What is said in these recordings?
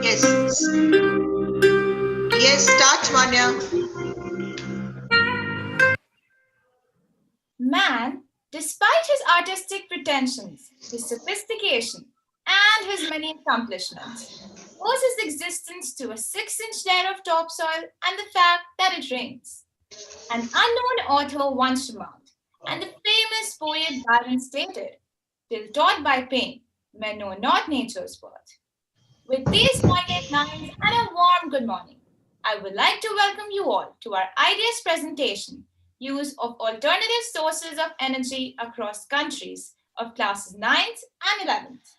Yes. Yes, start, Manya. Man, despite his artistic pretensions, his sophistication, and his many accomplishments, owes his existence to a 6-inch layer of topsoil and the fact that it rains. An unknown author once remarked, and the famous poet Byron stated, "Till taught by pain, men know not nature's worth." With these poignant lines and a warm good morning, I would like to welcome you all to our IDS presentation, Use of Alternative Sources of Energy Across Countries of Classes 9th and 11th.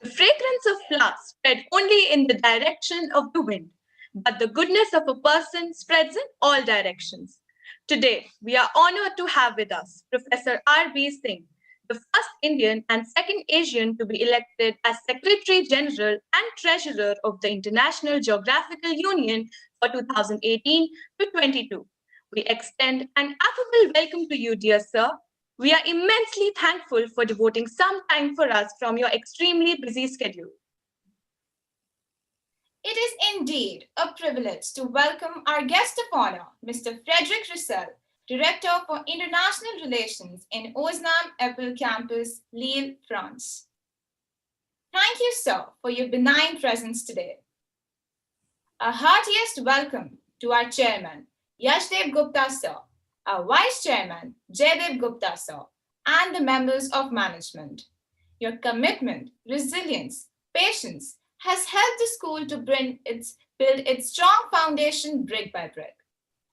The fragrance of flowers spread only in the direction of the wind, but the goodness of a person spreads in all directions. Today, we are honored to have with us Professor R.B. Singh, the first Indian and second Asian to be elected as Secretary General and Treasurer of the International Geographical Union for 2018 to 22. We extend an affable welcome to you, dear sir. We are immensely thankful for devoting some time for us from your extremely busy schedule. It is indeed a privilege to welcome our guest of honor, Mr. Frederick Russell, Director for International Relations in Osnam Apple Campus, Lille, France. Thank you, sir, for your benign presence today. A heartiest welcome to our chairman, Yashdev Gupta, sir, our vice chairman, Jaydev Gupta, sir, and the members of management. Your commitment, resilience, patience has helped the school to build its strong foundation brick by brick.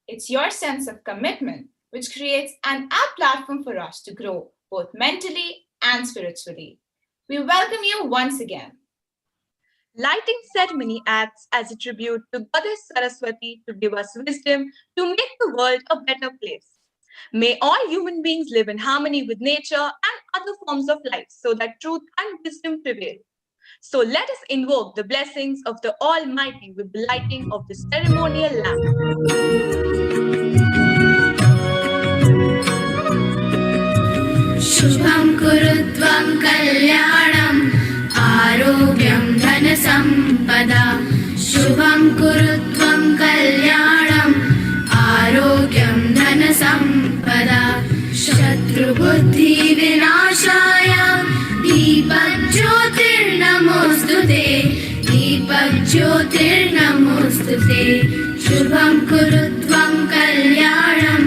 It's your sense of commitment which creates an apt platform for us to grow both mentally and spiritually. We welcome you once again. Lighting ceremony acts as a tribute to Goddess Saraswati to give us wisdom to make the world a better place. May all human beings live in harmony with nature and other forms of life so that truth and wisdom prevail. So let us invoke the blessings of the Almighty with the lighting of the ceremonial lamp. Shubham kurutvam kalyanam Arogyam dhana sampada Shubham kurutvam kalyanam Arogyam dhana sampada Shatru buddhi vinashaya Deepak jyotir namostute Deepak jyotir namostute Shubham kurutvam kalyanam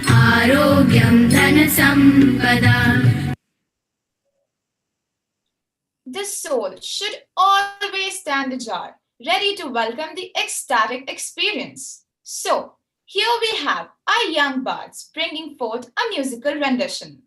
Arogyam dhana sampada. The soul should always stand ajar, ready to welcome the ecstatic experience. So, here we have our young bards bringing forth a musical rendition.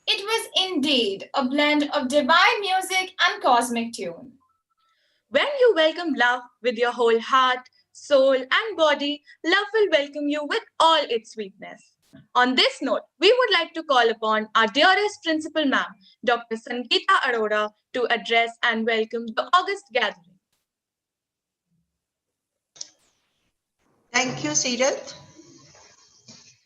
It was indeed a blend of divine music and cosmic tune. When you welcome love with your whole heart, soul, and body, love will welcome you with all its sweetness. On this note, we would like to call upon our dearest principal ma'am, Dr. Sangeeta Arora, to address and welcome the August gathering. Thank you, Sirat.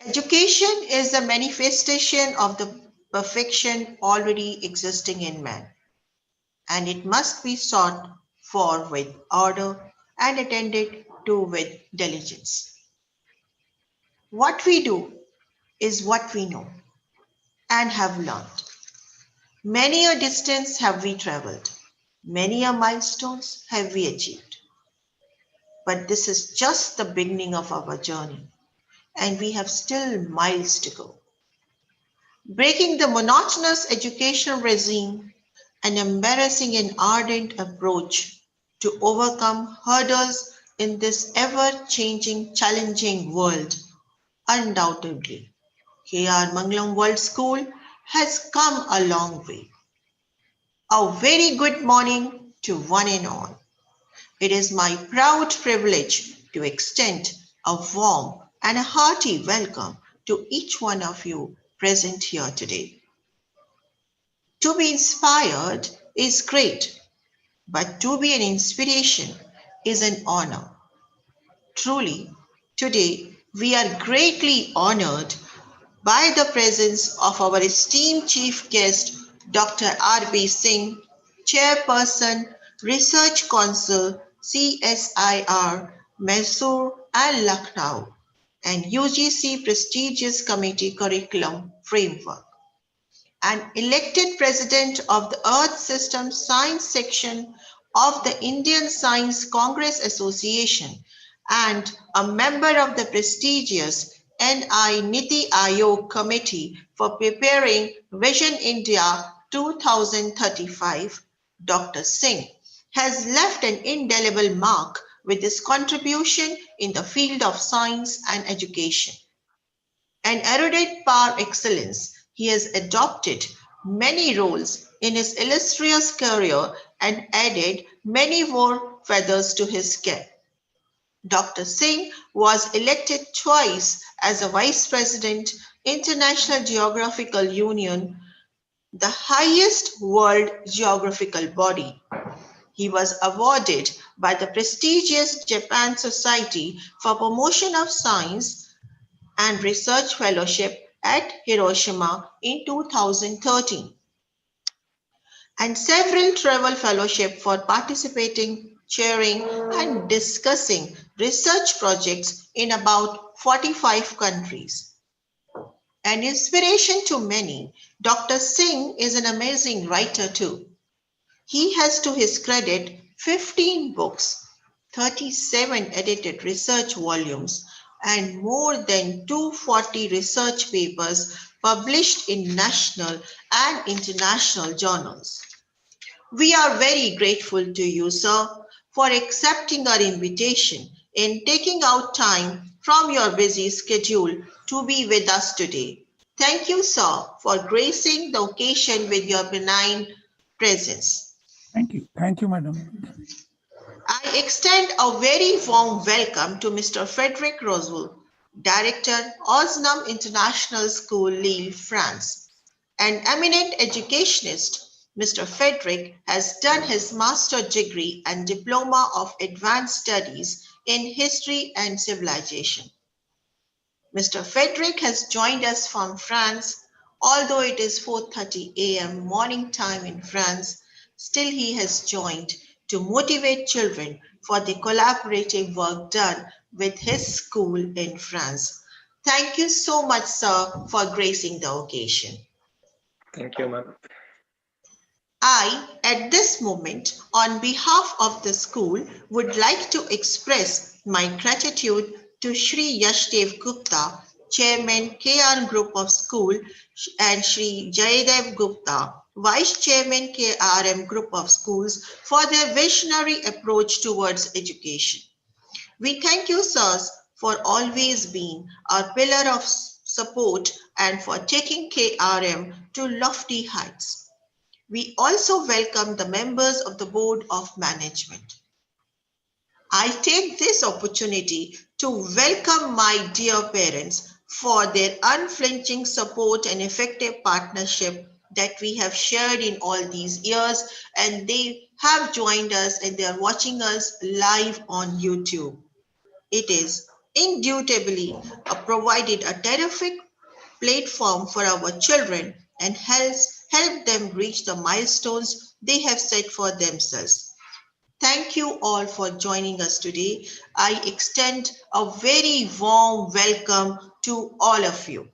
Education is the manifestation of the perfection already existing in man, and it must be sought for with order and attended to with diligence. What we do is what we know and have learned. Many a distance have we traveled, many a milestones have we achieved. But this is just the beginning of our journey, and we have still miles to go. Breaking the monotonous educational regime and embarrassing an ardent approach to overcome hurdles in this ever-changing, challenging world. Undoubtedly, K.R. Mangalam World School has come a long way. A very good morning to one and all. It is my proud privilege to extend a warm and a hearty welcome to each one of you present here today. To be inspired is great, but to be an inspiration is an honor. Truly, today we are greatly honored by the presence of our esteemed chief guest, Dr. R.B. Singh, Chairperson, Research Council, CSIR, Mysore and Lucknow, and UGC prestigious committee curriculum framework, and elected president of the Earth System Science section of the Indian Science Congress Association, and a member of the prestigious NI Niti Aayog Committee for preparing Vision India 2035, Dr. Singh has left an indelible mark with his contribution in the field of science and education. An erudite par excellence, he has adopted many roles in his illustrious career and added many more feathers to his cap. Dr. Singh was elected twice as a Vice President, International Geographical Union, the highest world geographical body. He was awarded by the prestigious Japan Society for Promotion of Science and Research Fellowship at Hiroshima in 2013, and several travel fellowships for participating, chairing, and discussing research projects in about 45 countries. An inspiration to many, Dr. Singh is an amazing writer too. He has to his credit 15 books, 37 edited research volumes, and more than 240 research papers published in national and international journals. We are very grateful to you, sir, for accepting our invitation and taking out time from your busy schedule to be with us today. Thank you, sir, for gracing the occasion with your benign presence. Thank you. Thank you, madam. I extend a very warm welcome to Mr. Frederick Roswell, Director, Osnam International School, Lille, France. An eminent educationist, Mr. Frederick has done his master's degree and diploma of advanced studies in history and civilization. Mr. Frederick has joined us from France. Although it is 4:30 a.m. morning time in France, still he has joined to motivate children for the collaborative work done with his school in France. Thank you so much, sir, for gracing the occasion. Thank you, ma'am. I, at this moment, on behalf of the school, would like to express my gratitude to Shri Yashdev Gupta, Chairman KR Group of School, and Shri Jayadev Gupta, Vice Chairman KRM Group of Schools, for their visionary approach towards education. We thank you, sirs, for always being our pillar of support and for taking KRM to lofty heights. We also welcome the members of the Board of Management. I take this opportunity to welcome my dear parents for their unflinching support and effective partnership that we have shared in all these years, and they have joined us and they are watching us live on YouTube. It is indubitably provided a terrific platform for our children and help them reach the milestones they have set for themselves. Thank you all for joining us today. I extend a very warm welcome to all of you.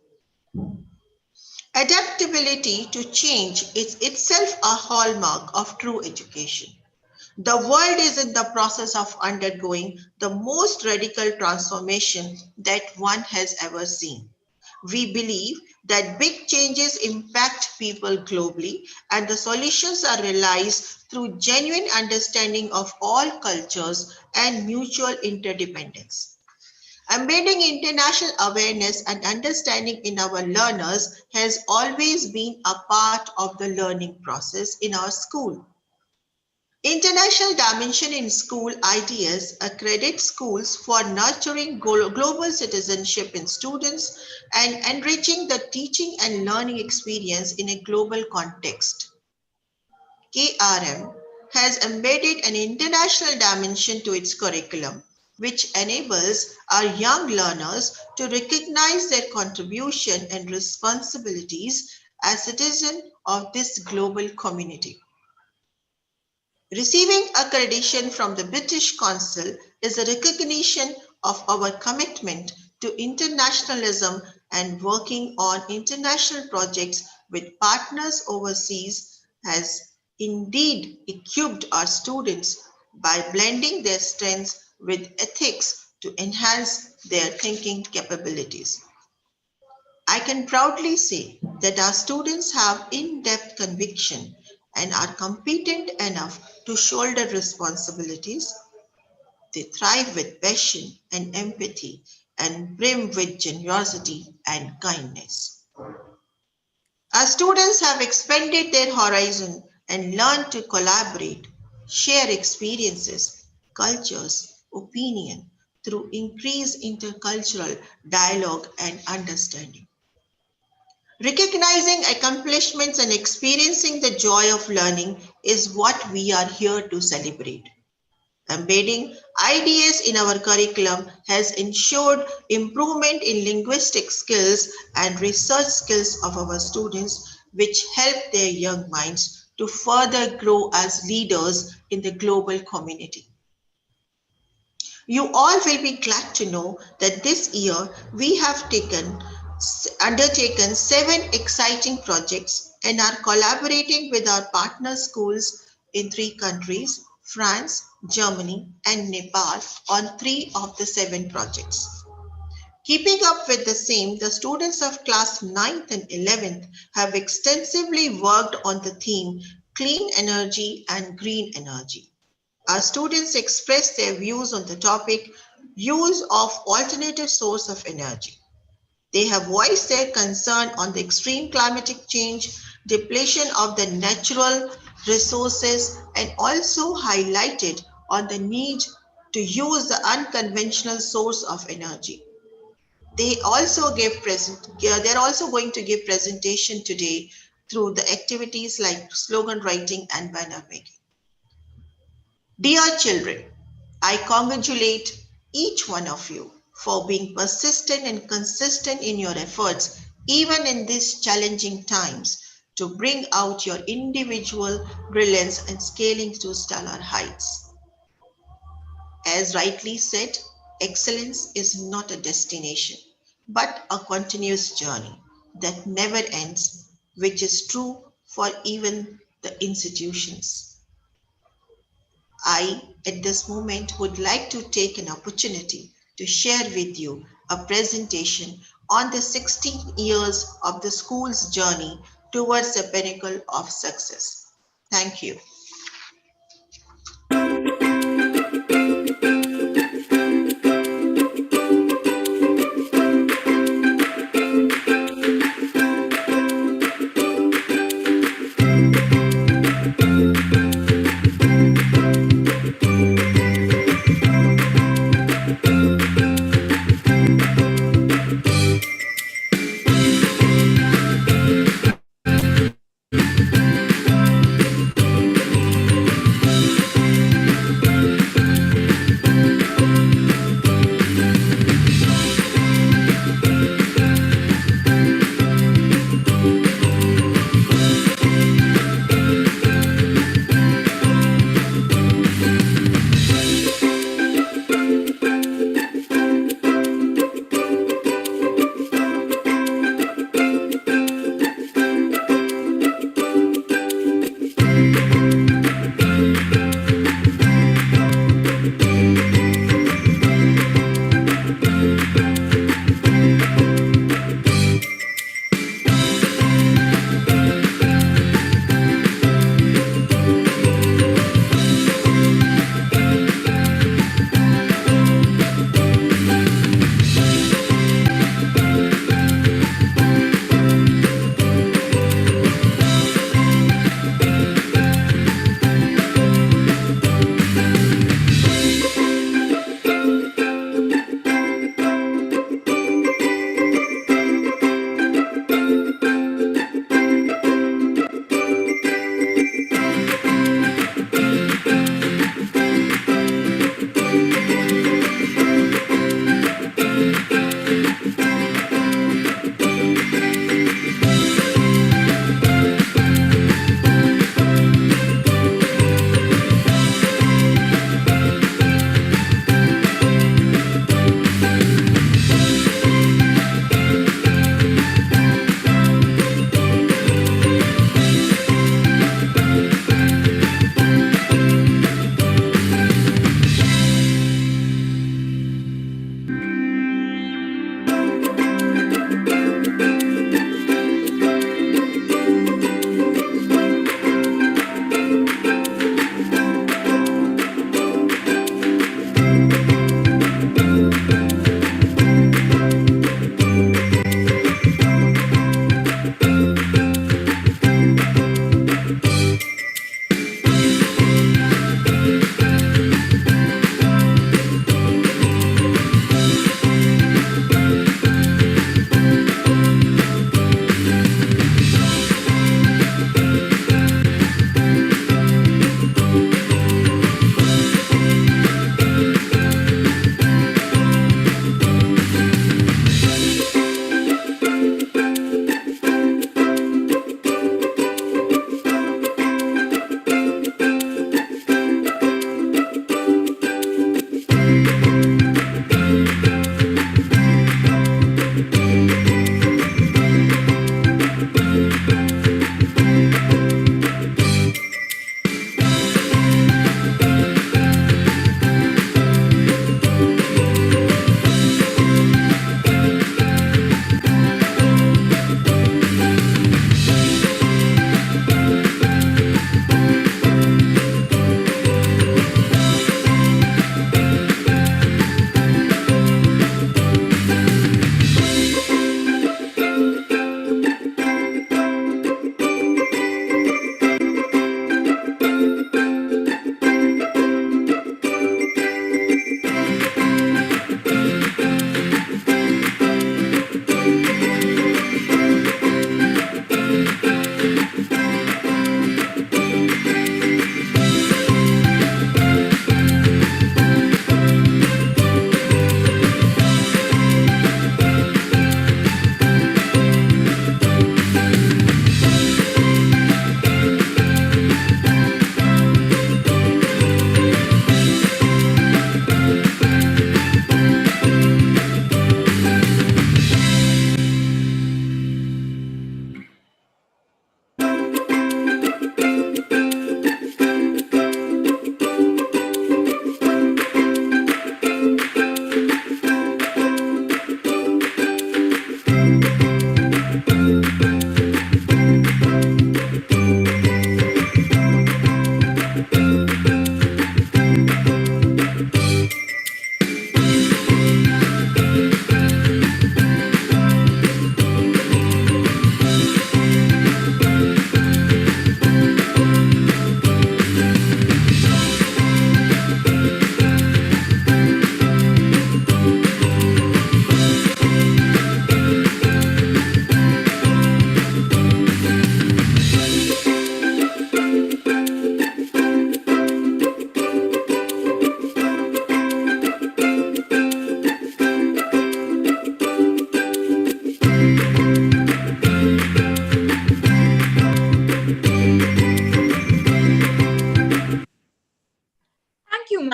Adaptability to change is itself a hallmark of true education. The world is in the process of undergoing the most radical transformation that one has ever seen. We believe that big changes impact people globally, and the solutions are realized through genuine understanding of all cultures and mutual interdependence. Embedding international awareness and understanding in our learners has always been a part of the learning process in our school. International Dimension in School IDS accredits schools for nurturing global citizenship in students and enriching the teaching and learning experience in a global context. KRM has embedded an international dimension to its curriculum, which enables our young learners to recognize their contribution and responsibilities as citizens of this global community. Receiving accreditation from the British Council is a recognition of our commitment to internationalism and working on international projects with partners overseas has indeed equipped our students by blending their strengths with ethics to enhance their thinking capabilities. I can proudly say that our students have in-depth conviction and are competent enough to shoulder responsibilities. They thrive with passion and empathy and brim with generosity and kindness. Our students have expanded their horizon and learned to collaborate, share experiences, cultures, opinion through increased intercultural dialogue and understanding. Recognizing accomplishments and experiencing the joy of learning is what we are here to celebrate. Embedding IDS in our curriculum has ensured improvement in linguistic skills and research skills of our students, which help their young minds to further grow as leaders in the global community. You all will be glad to know that this year we have undertaken 7 exciting projects and are collaborating with our partner schools in 3 countries, France, Germany, and Nepal on 3 of the 7 projects. Keeping up with the same, the students of class 9th and 11th have extensively worked on the theme Clean Energy and Green Energy. Our students express their views on the topic use of alternative source of energy. They have voiced their concern on the extreme climatic change, depletion of the natural resources, and also highlighted on the need to use the unconventional source of energy. They're also going to give presentation today through the activities like slogan writing and banner making. Dear children, I congratulate each one of you for being persistent and consistent in your efforts, even in these challenging times, to bring out your individual brilliance and scaling to stellar heights. As rightly said, excellence is not a destination, but a continuous journey that never ends which is true for even the institutions. I, at this moment, would like to take an opportunity to share with you a presentation on the 16 years of the school's journey towards the pinnacle of success. Thank you.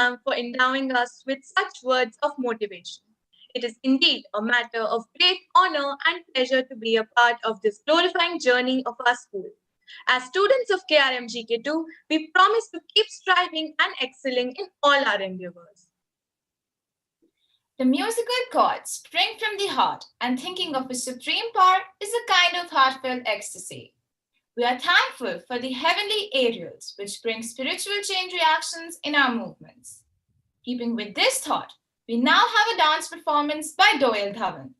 ma'am, for endowing us with such words of motivation. It is indeed a matter of great honor and pleasure to be a part of this glorifying journey of our school. As students of KRMGK2, we promise to keep striving and excelling in all our endeavors. The musical chords spring from the heart, and thinking of a supreme power is a kind of heartfelt ecstasy. We are thankful for the heavenly aerials, which bring spiritual chain reactions in our movements. Keeping with this thought, we now have a dance performance by Doyle Dhawan.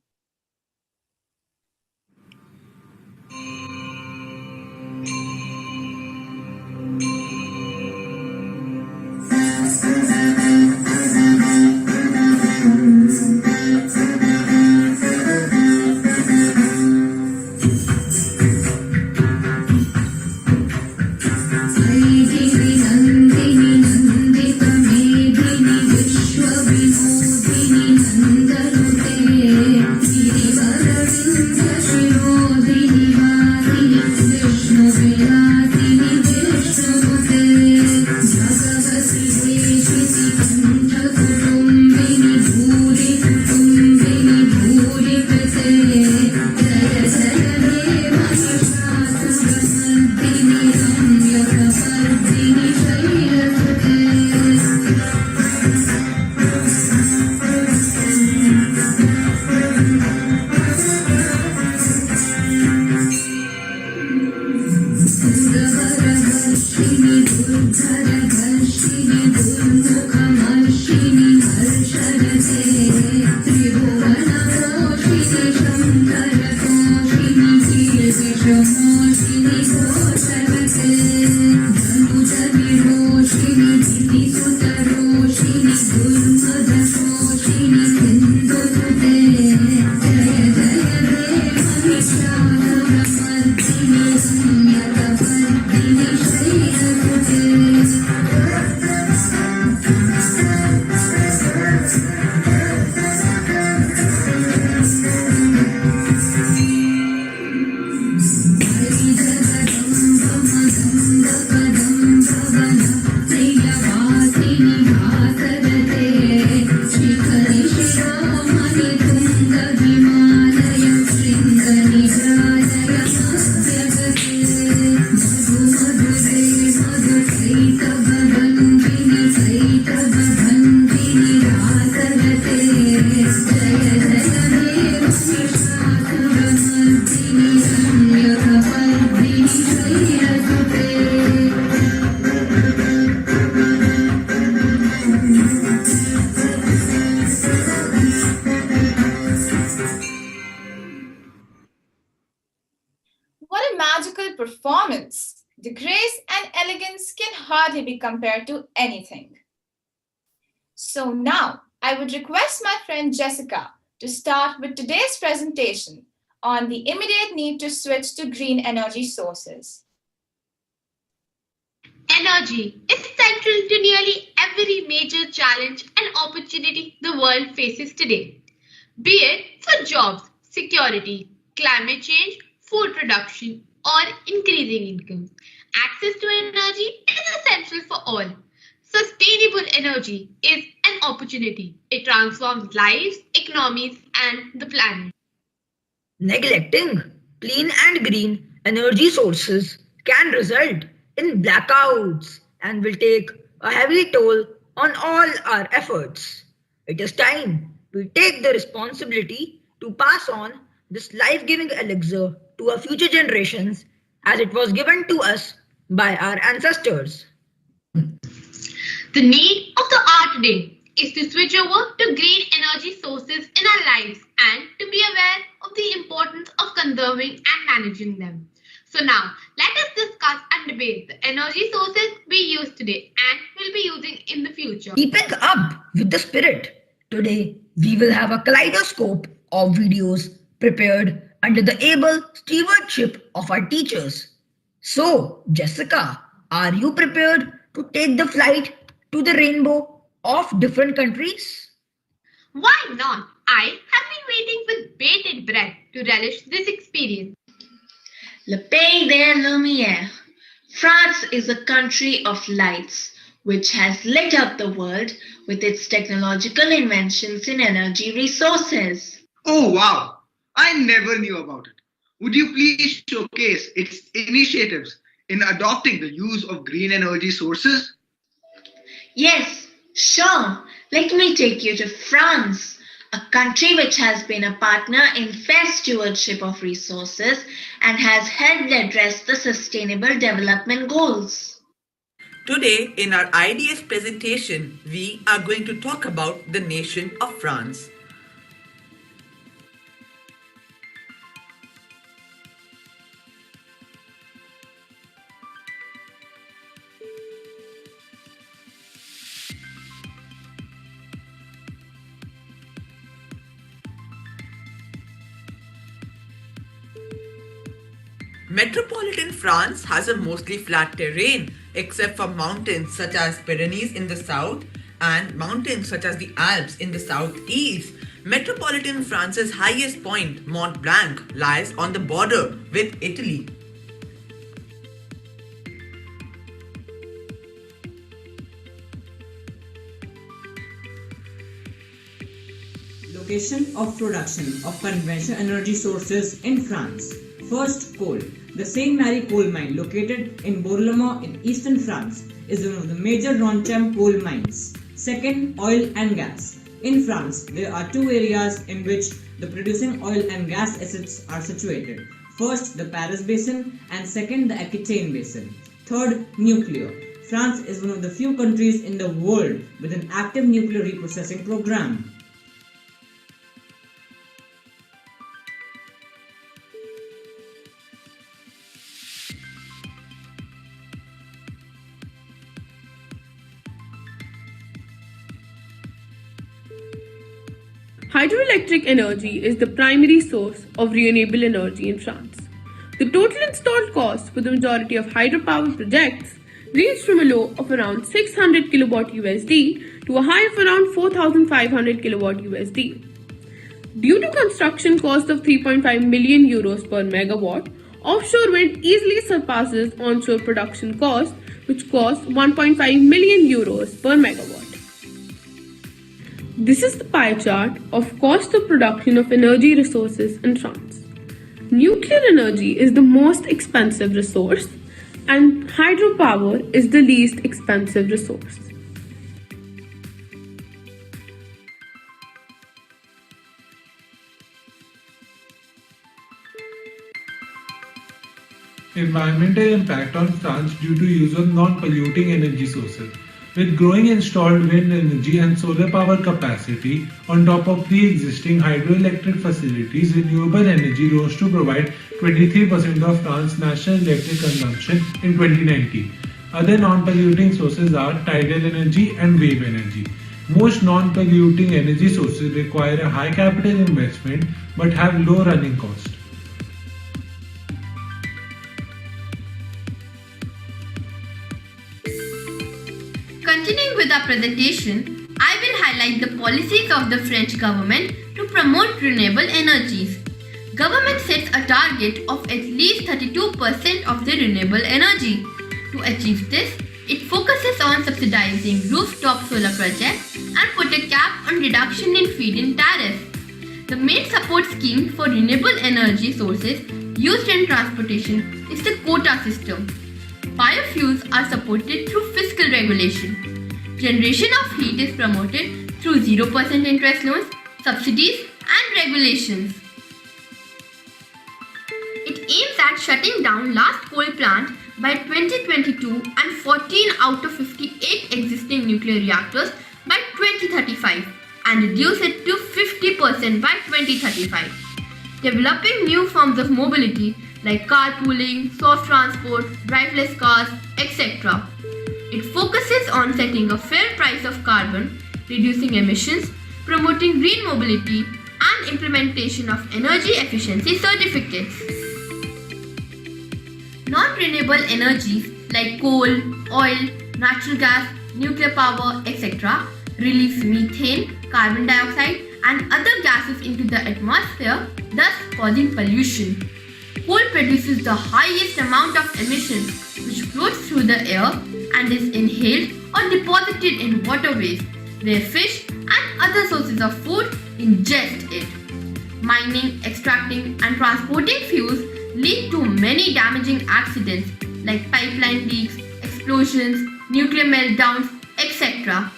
What a magical performance! The grace and elegance can hardly be compared to anything. So now, I would request my friend Jessica to start with today's presentation on the immediate need to switch to green energy sources. Energy is central to nearly every major challenge and opportunity the world faces today, be it for jobs, security, climate change, food production, or increasing income. Access to energy is essential for all. Sustainable energy is an opportunity. It transforms lives, economies, and the planet. Neglecting clean and green energy sources can result in blackouts and will take a heavy toll on all our efforts. It is time we take the responsibility to pass on this life giving elixir to our future generations as it was given to us by our ancestors. The need of the hour today is to switch over to green energy sources in our lives and to be aware of the importance of conserving and managing them. So now, let us discuss and debate the energy sources we use today and will be using in the future. Keeping up with the spirit, today we will have a kaleidoscope of videos prepared under the able stewardship of our teachers. So, Jessica, are you prepared to take the flight to the rainbow of different countries? Why not? I have been waiting with bated breath to relish this experience. Le Pays des Lumières. France is a country of lights. which has lit up the world with its technological inventions in energy resources. Oh wow! I never knew about it. Would you please showcase its initiatives in adopting the use of green energy sources? Yes, sure. Let me take you to France, a country which has been a partner in fair stewardship of resources and has helped address the Sustainable Development Goals. Today, in our IDS presentation, we are going to talk about the nation of France. Metropolitan France has a mostly flat terrain, except for mountains such as Pyrenees in the south and mountains such as the Alps in the southeast. Metropolitan France's highest point, Mont Blanc, lies on the border with Italy. Location of production of conventional energy sources in France. First, coal. The Saint-Marie coal mine located in Bourlemont in eastern France is one of the major non-champ coal mines. Second, oil and gas. In France, there are two areas in which the producing oil and gas assets are situated. First, the Paris Basin and second, the Aquitaine Basin. Third, nuclear. France is one of the few countries in the world with an active nuclear reprocessing program. Hydroelectric energy is the primary source of renewable energy in France. The total installed cost for the majority of hydropower projects ranged from a low of around 600 kilowatt USD to a high of around 4,500 kilowatt USD. Due to construction cost of 3.5 million euros per megawatt, offshore wind easily surpasses onshore production cost, which costs 1.5 million euros per megawatt. This is the pie chart of cost of production of energy resources in France. Nuclear energy is the most expensive resource and hydropower is the least expensive resource. Environmental impact on France due to use of non-polluting energy sources. With growing installed wind energy and solar power capacity on top of pre-existing hydroelectric facilities, renewable energy rose to provide 23% of France's national electric consumption in 2019. Other non-polluting sources are tidal energy and wave energy. Most non-polluting energy sources require a high capital investment but have low running cost. Continuing with our presentation, I will highlight the policies of the French government to promote renewable energies. Government sets a target of at least 32% of the renewable energy. To achieve this, it focuses on subsidizing rooftop solar projects and put a cap on reduction in feed-in tariffs. The main support scheme for renewable energy sources used in transportation is the quota system. Biofuels are supported through fiscal regulation. Generation of heat is promoted through 0% interest loans, subsidies, and regulations. It aims at shutting down last coal plant by 2022 and 14 out of 58 existing nuclear reactors by 2035 and reduce it to 50% by 2035. Developing new forms of mobility like carpooling, soft transport, driverless cars, etc. It focuses on setting a fair price of carbon, reducing emissions, promoting green mobility, and implementation of energy efficiency certificates. Non-renewable energies like coal, oil, natural gas, nuclear power, etc. release methane, carbon dioxide, and other gases into the atmosphere, thus causing pollution. Coal produces the highest amount of emissions, which floats through the air and is inhaled or deposited in waterways where fish and other sources of food ingest it. Mining, extracting, and transporting fuels lead to many damaging accidents like pipeline leaks, explosions, nuclear meltdowns, etc.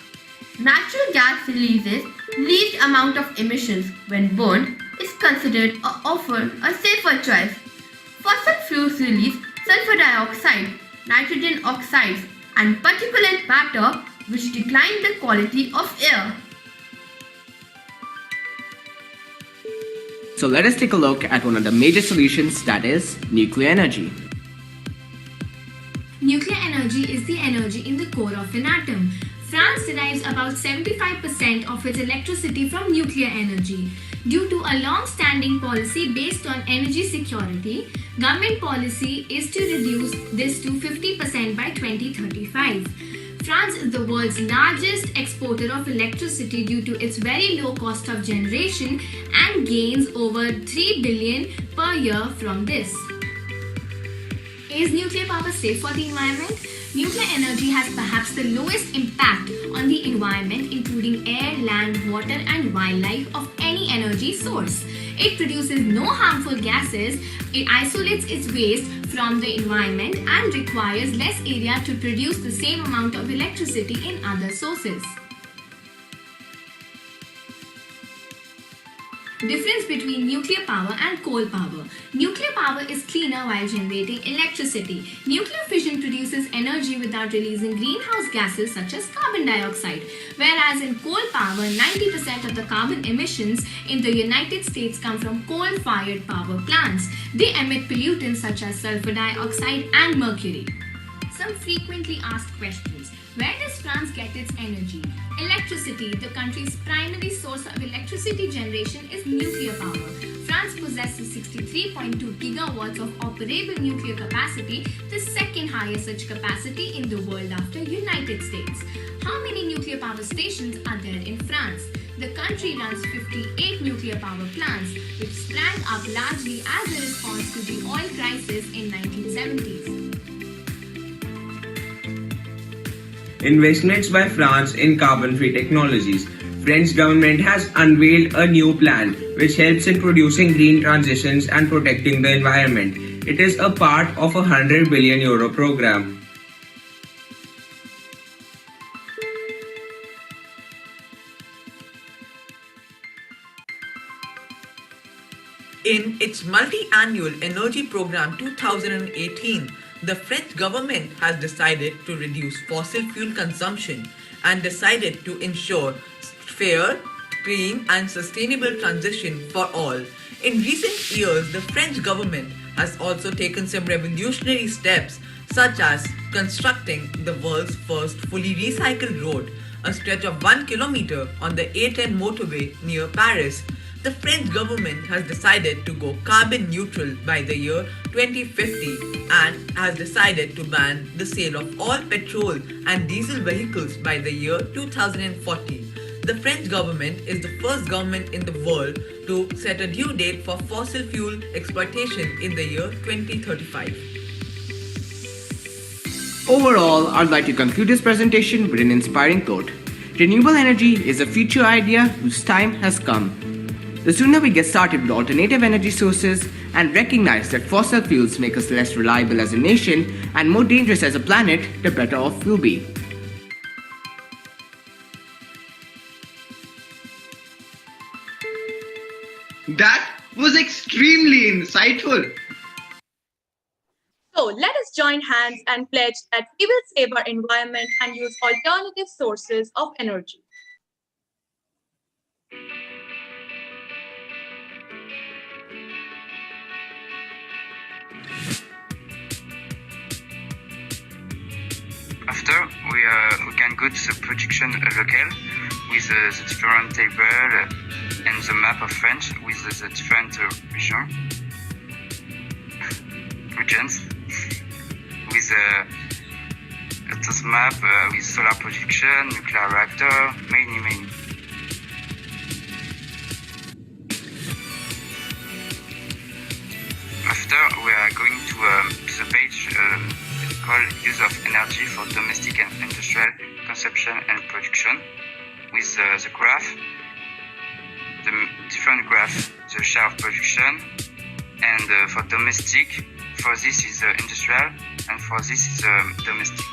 Natural gas releases least amount of emissions when burned is considered or often a safer choice. Fossil fuels release sulfur dioxide, nitrogen oxides, and particulate matter which decline the quality of air. So let us take a look at one of the major solutions, that is nuclear energy. Nuclear energy is the energy in the core of an atom. France derives about 75% of its electricity from nuclear energy. Due to a long-standing policy based on energy security, government policy is to reduce this to 50% by 2035. France is the world's largest exporter of electricity due to its very low cost of generation and gains over 3 billion per year from this. Is nuclear power safe for the environment? Nuclear energy has perhaps the lowest impact on the environment, including air, land, water, and wildlife of any energy source. It produces no harmful gases, it isolates its waste from the environment, and requires less area to produce the same amount of electricity in other sources. Difference between nuclear power and coal power. Nuclear power is cleaner while generating electricity. Nuclear fission produces energy without releasing greenhouse gases such as carbon dioxide, whereas in coal power, 90% of the carbon emissions in the United States come from coal-fired power plants. They emit pollutants such as sulfur dioxide and mercury. Some frequently asked questions. Where does France get its energy? Electricity, the country's primary source of electricity generation, is nuclear power. France possesses 63.2 gigawatts of operable nuclear capacity, the second highest such capacity in the world after United States. How many nuclear power stations are there in France? The country runs 58 nuclear power plants, which sprang up largely as a response to the oil crisis in 1970s. Investments by France in carbon-free technologies. French government has unveiled a new plan which helps in producing green transitions and protecting the environment. It is a part of a €100 billion program. In its multi-annual energy program 2018, the French government has decided to reduce fossil fuel consumption and decided to ensure fair, clean and sustainable transition for all. In recent years, the French government has also taken some revolutionary steps such as constructing the world's first fully recycled road, a stretch of 1 kilometer on the A10 motorway near Paris. The French government has decided to go carbon neutral by the year 2050 and has decided to ban the sale of all petrol and diesel vehicles by the year 2040. The French government is the first government in the world to set a due date for fossil fuel exploitation in the year 2035. Overall, I'd like to conclude this presentation with an inspiring quote. Renewable energy is a future idea whose time has come. The sooner we get started with alternative energy sources and recognize that fossil fuels make us less reliable as a nation and more dangerous as a planet, the better off we'll be. That was extremely insightful. So let us join hands and pledge that we will save our environment and use alternative sources of energy. After, we can go to the production local with the different table and the map of France with the different regions with this map with solar production, nuclear reactor, many. After, we are going to the page called use of energy for domestic and industrial consumption and production. With the graph, the different graph, the share of production, and for domestic, for this is industrial, and for this is domestic.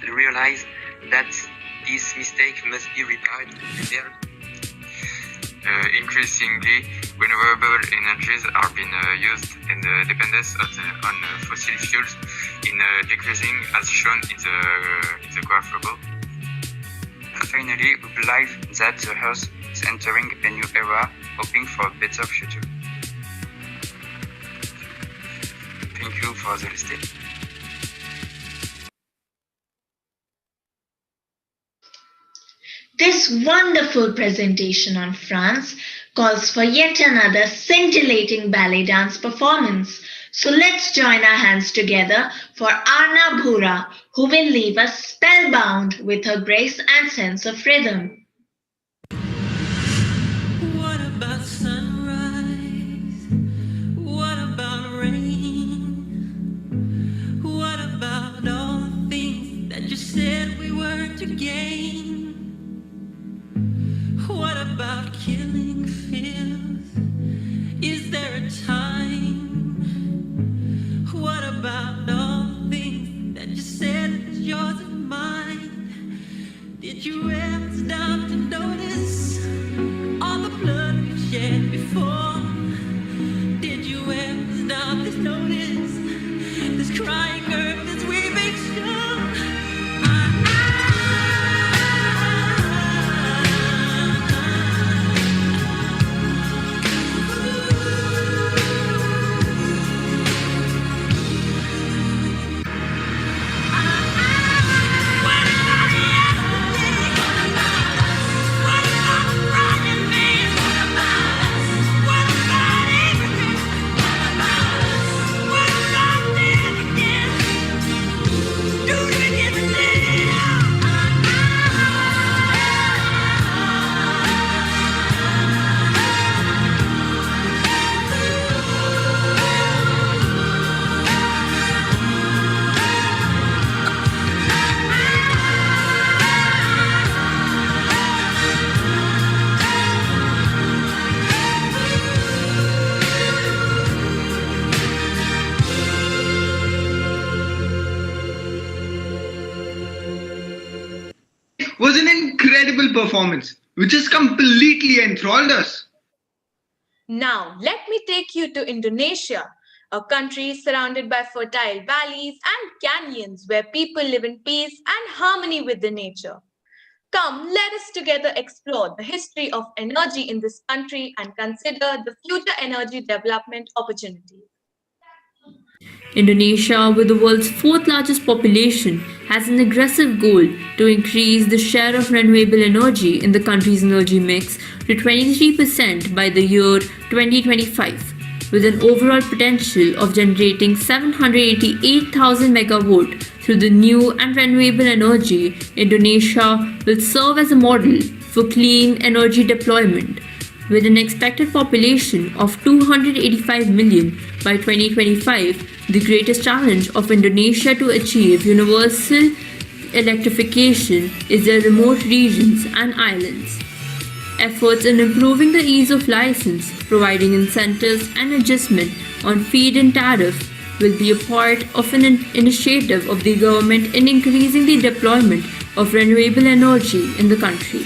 Realize that this mistake must be repaired. Increasingly, renewable energies are being used, and the dependence on fossil fuels in decreasing, as shown in the graph above. Finally, we believe that the Earth is entering a new era, hoping for a better future. Thank you for the listening. This wonderful presentation on France calls for yet another scintillating ballet dance performance. So let's join our hands together for Arna Bhura, who will leave us spellbound with her grace and sense of rhythm. What about sunrise? What about rain? What about all the things that you said we were to gain? What about killing fears? Is there a time? What about all the things that you said was yours and mine? Did you ever stop to notice all the blood we shed before? Did you ever stop to notice this crying earth as we make sure? Was an incredible performance, which has completely enthralled us. Now, let me take you to Indonesia, a country surrounded by fertile valleys and canyons where people live in peace and harmony with the nature. Come, let us together explore the history of energy in this country and consider the future energy development opportunities. Indonesia, with the world's fourth largest population, has an aggressive goal to increase the share of renewable energy in the country's energy mix to 23% by the year 2025, with an overall potential of generating 788,000 megawatt through the new and renewable energy. Indonesia will serve as a model for clean energy deployment. With an expected population of 285 million by 2025, the greatest challenge of Indonesia to achieve universal electrification is their remote regions and islands. Efforts in improving the ease of license, providing incentives and adjustment on feed-in tariff will be a part of an initiative of the government in increasing the deployment of renewable energy in the country.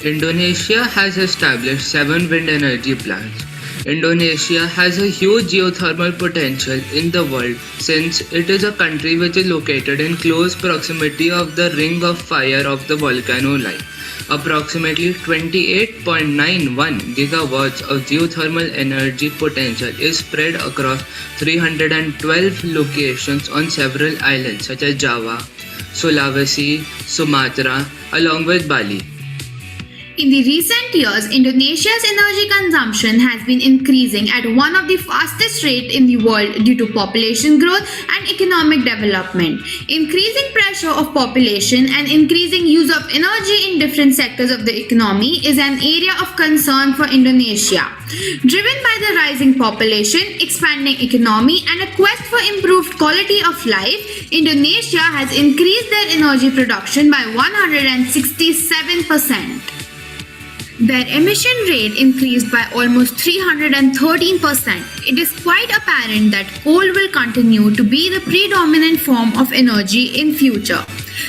Indonesia has established 7 wind energy plants Indonesia has a huge geothermal potential in the world since it is a country which is located in close proximity of the ring of fire of the volcano line. Approximately 28.91 gigawatts of geothermal energy potential is spread across 312 locations on several islands such as Java, Sulawesi, Sumatra, along with Bali. In the recent years, Indonesia's energy consumption has been increasing at one of the fastest rates in the world due to population growth and economic development. Increasing pressure of population and increasing use of energy in different sectors of the economy is an area of concern for Indonesia. Driven by the rising population, expanding economy, and a quest for improved quality of life, Indonesia has increased their energy production by 167%. Their emission rate increased by almost 313%. It is quite apparent that coal will continue to be the predominant form of energy in future.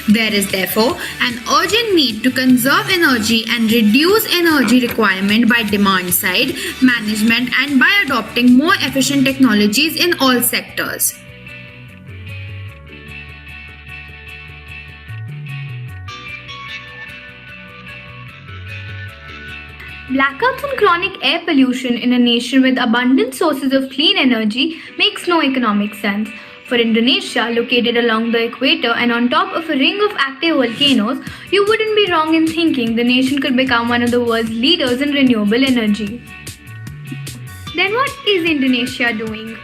There is therefore an urgent need to conserve energy and reduce energy requirement by demand side management and by adopting more efficient technologies in all sectors. Blackouts and chronic air pollution in a nation with abundant sources of clean energy makes no economic sense. For Indonesia, located along the equator and on top of a ring of active volcanoes, you wouldn't be wrong in thinking the nation could become one of the world's leaders in renewable energy. Then what is Indonesia doing?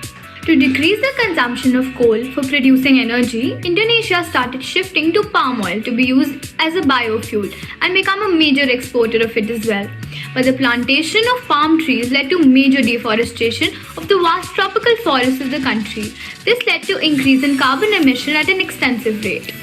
To decrease the consumption of coal for producing energy, Indonesia started shifting to palm oil to be used as a biofuel and become a major exporter of it as well. But the plantation of palm trees led to major deforestation of the vast tropical forests of the country. This led to increase in carbon emission at an extensive rate.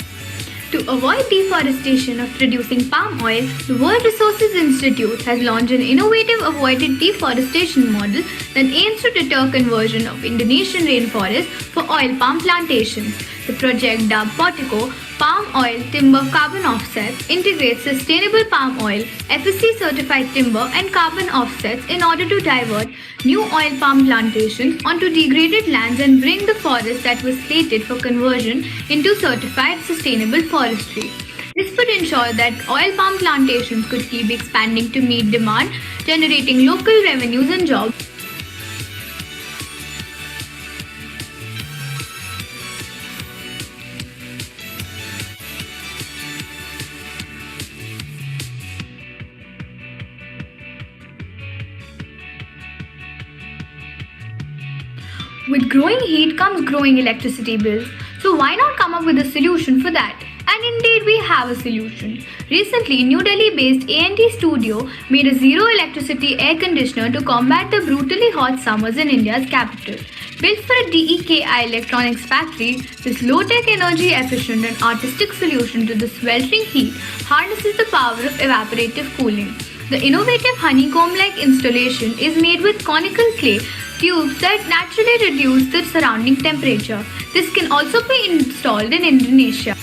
To avoid deforestation of producing palm oil, the World Resources Institute has launched an innovative avoided deforestation model that aims to deter conversion of Indonesian rainforests for oil palm plantations. The project, dubbed Portico, Palm Oil Timber Carbon Offsets, integrates sustainable palm oil, FSC-certified timber and carbon offsets in order to divert new oil palm plantations onto degraded lands and bring the forest that was slated for conversion into certified sustainable forestry. This would ensure that oil palm plantations could keep expanding to meet demand, generating local revenues and jobs. With growing heat comes growing electricity bills, so why not come up with a solution for that? And indeed we have a solution. Recently, New Delhi-based A&T Studio made a zero electricity air conditioner to combat the brutally hot summers in India's capital. Built for a DEKI electronics factory, this low-tech, energy-efficient and artistic solution to the sweltering heat harnesses the power of evaporative cooling. The innovative honeycomb-like installation is made with conical clay tubes that naturally reduce the surrounding temperature. This can also be installed in Indonesia.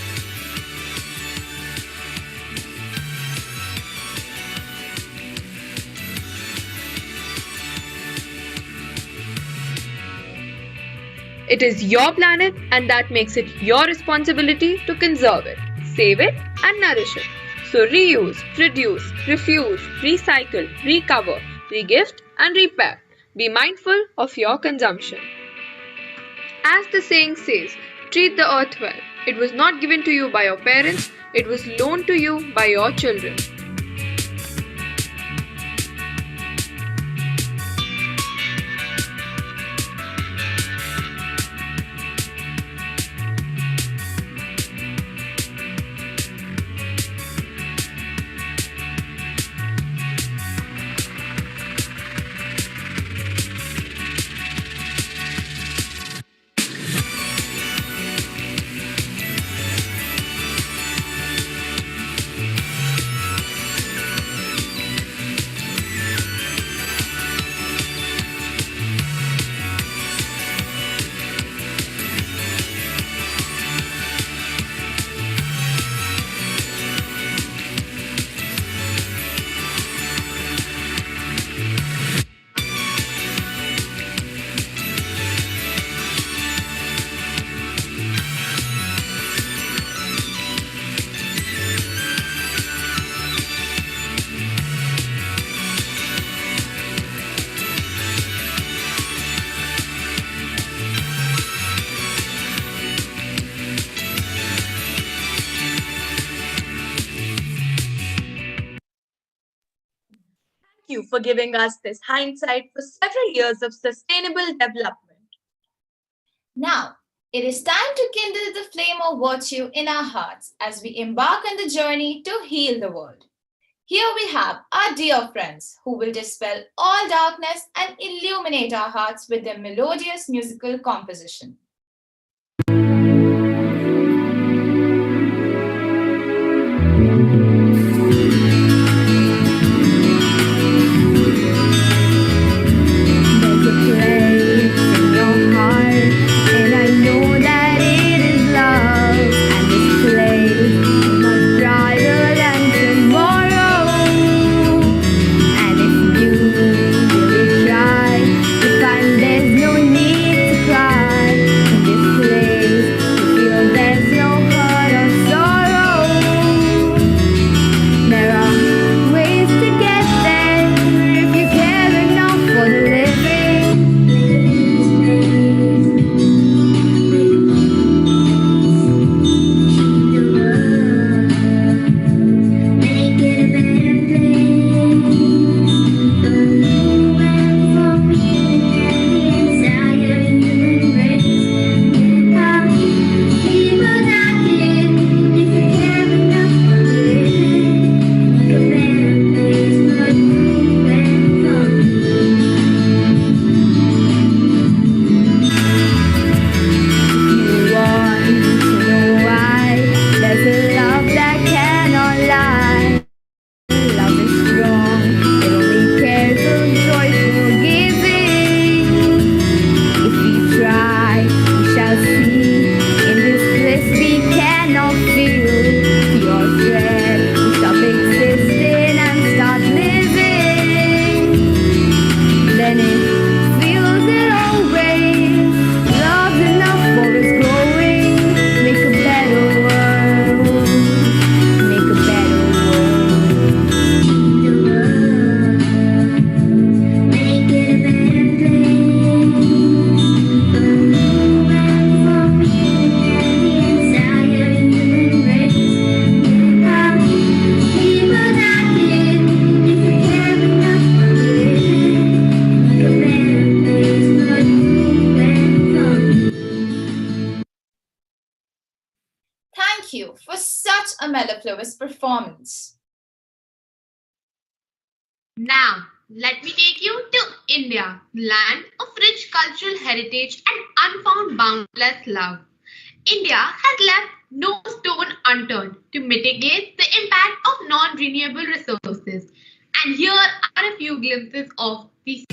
It is your planet, and that makes it your responsibility to conserve it, save it, and nourish it. So reuse, reduce, refuse, recycle, recover, regift, and repair. Be mindful of your consumption. As the saying says, treat the earth well. It was not given to you by your parents, it was loaned to you by your children. you for giving us this hindsight for several years of sustainable development. Now, it is time to kindle the flame of virtue in our hearts as we embark on the journey to heal the world. Here we have our dear friends who will dispel all darkness and illuminate our hearts with their melodious musical composition. Thank you for such a mellifluous performance. Now, let me take you to India, land of rich cultural heritage and unfound boundless love. India has left no stone unturned to mitigate the impact of non-renewable resources. And here are a few glimpses of these.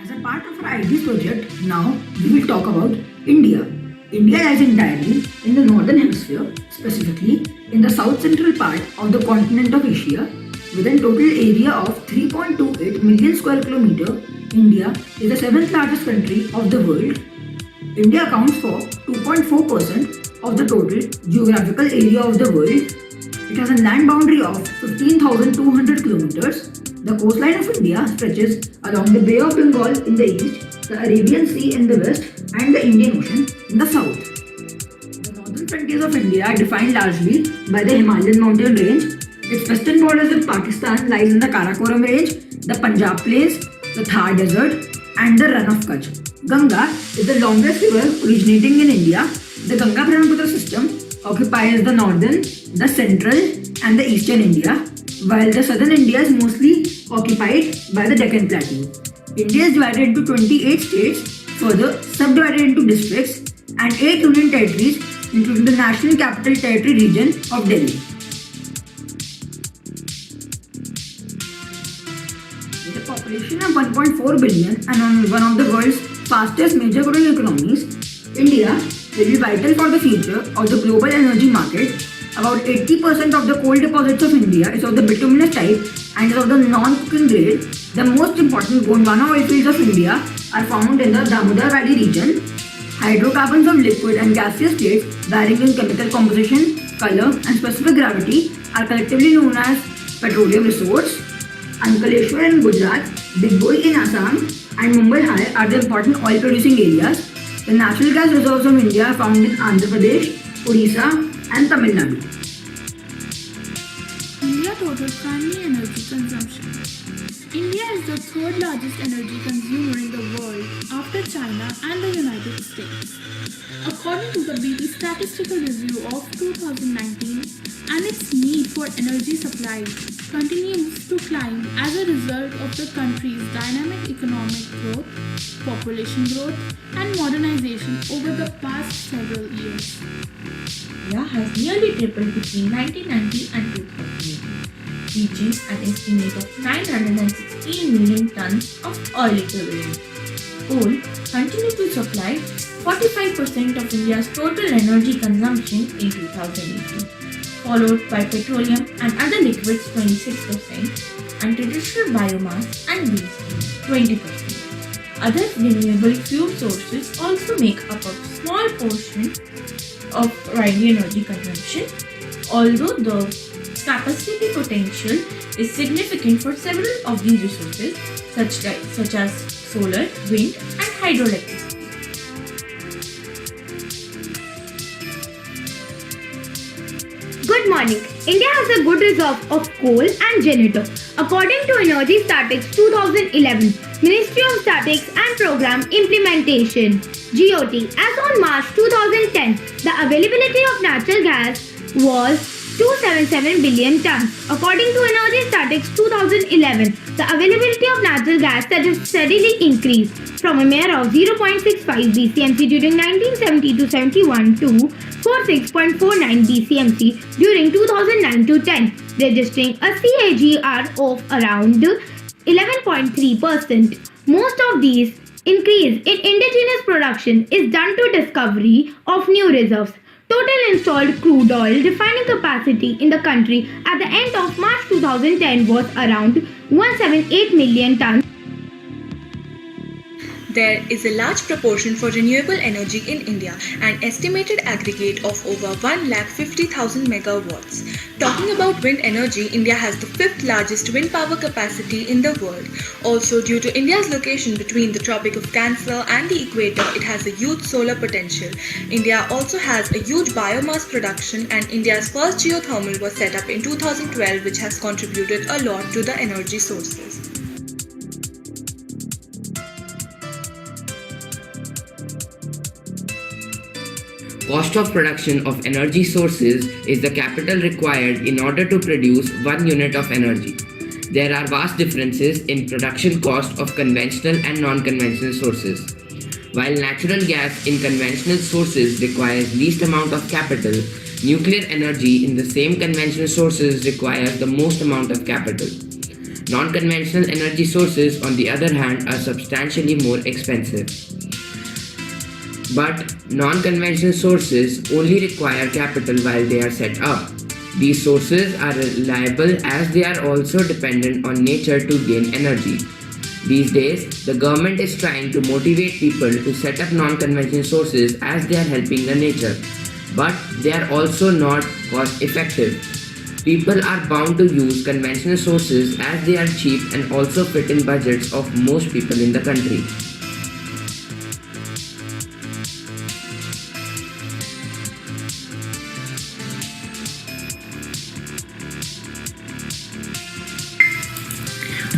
As a part of our IDS project, now we will talk about India. India lies entirely in the northern hemisphere, specifically in the south central part of the continent of Asia, with a total area of 3.28 million square kilometer. India is the seventh largest country of the world. India accounts for 2.4% of the total geographical area of the world. It has a land boundary of 15,200 kilometers. The coastline of India stretches along the Bay of Bengal in the east, the Arabian Sea in the west, and the Indian Ocean in the south. The northern frontiers of India are defined largely by the Himalayan mountain range. Its western borders with Pakistan lies in the Karakoram range, the Punjab plains, the Thar desert, and the Run of Kutch. Ganga is the longest river originating in India. The Ganga-Brahmaputra system occupies the northern, the central, and the eastern India, while the southern India is mostly occupied by the Deccan Plateau. India is divided into 28 states, further subdivided into districts, and 8 union territories, including the National Capital Territory region of Delhi. With a population of 1.4 billion and one of the world's fastest major growing economies, India will be vital for the future of the global energy market. About 80% of the coal deposits of India is of the bituminous type and is of the non-cooking grade. The most important Gondwana oil fields of India are found in the Damodar Valley region. Hydrocarbons of liquid and gaseous states varying in chemical composition, color, and specific gravity are collectively known as petroleum resource. Ankleshwar in Gujarat, Digboi in Assam, and Mumbai High are the important oil producing areas. The natural gas reserves of India are found in Andhra Pradesh, Odisha, and Tamil Nadu. India total primary energy consumption. India is the third largest energy consumer in the world after China and the United States. According to the BP Statistical Review of 2019, and its need for energy supply continues to climb as a result of the country's dynamic economic growth, population growth, and modernization over the past several years. India has nearly tripled between 1990 and 2018, reaching an estimate of 916 million tons of oil equivalent. Coal continued to supply 45% of India's total energy consumption in 2018, followed by petroleum and other liquids 26%, and traditional biomass and waste 20%. Other renewable fuel sources also make up a small portion of primary energy consumption, although the capacity potential is significant for several of these resources such as solar, wind and hydroelectricity. Good morning. India has a good reserve of coal and generator. According to Energy Statics 2011, Ministry of Statistics and Program Implementation (GOT), as on March 2010, the availability of natural gas was 277 billion tons. According to Energy Statics 2011, the availability of natural gas has steadily increased from a mere of 0.65 BCMC during 1970 to 71 to 46.49 BCMC during 2009 to 10, registering a CAGR of around 11.3%. Most of these increase in indigenous production is done to discovery of new reserves. Total installed crude oil refining capacity in the country at the end of March 2010 was around 178 million tons. There is a large proportion for renewable energy in India, an estimated aggregate of over 1,50,000 megawatts. Talking about wind energy, India has the fifth largest wind power capacity in the world. Also, due to India's location between the Tropic of Cancer and the equator, it has a huge solar potential. India also has a huge biomass production, and India's first geothermal was set up in 2012, which has contributed a lot to the energy sources. Cost of production of energy sources is the capital required in order to produce 1 unit of energy. There are vast differences in production cost of conventional and non-conventional sources. While natural gas in conventional sources requires least amount of capital, nuclear energy in the same conventional sources requires the most amount of capital. Non-conventional energy sources, on the other hand, are substantially more expensive. But non-conventional sources only require capital while they are set up. These sources are reliable as they are also dependent on nature to gain energy. These days, the government is trying to motivate people to set up non-conventional sources as they are helping the nature. But they are also not cost effective. People are bound to use conventional sources as they are cheap and also fit in budgets of most people in the country.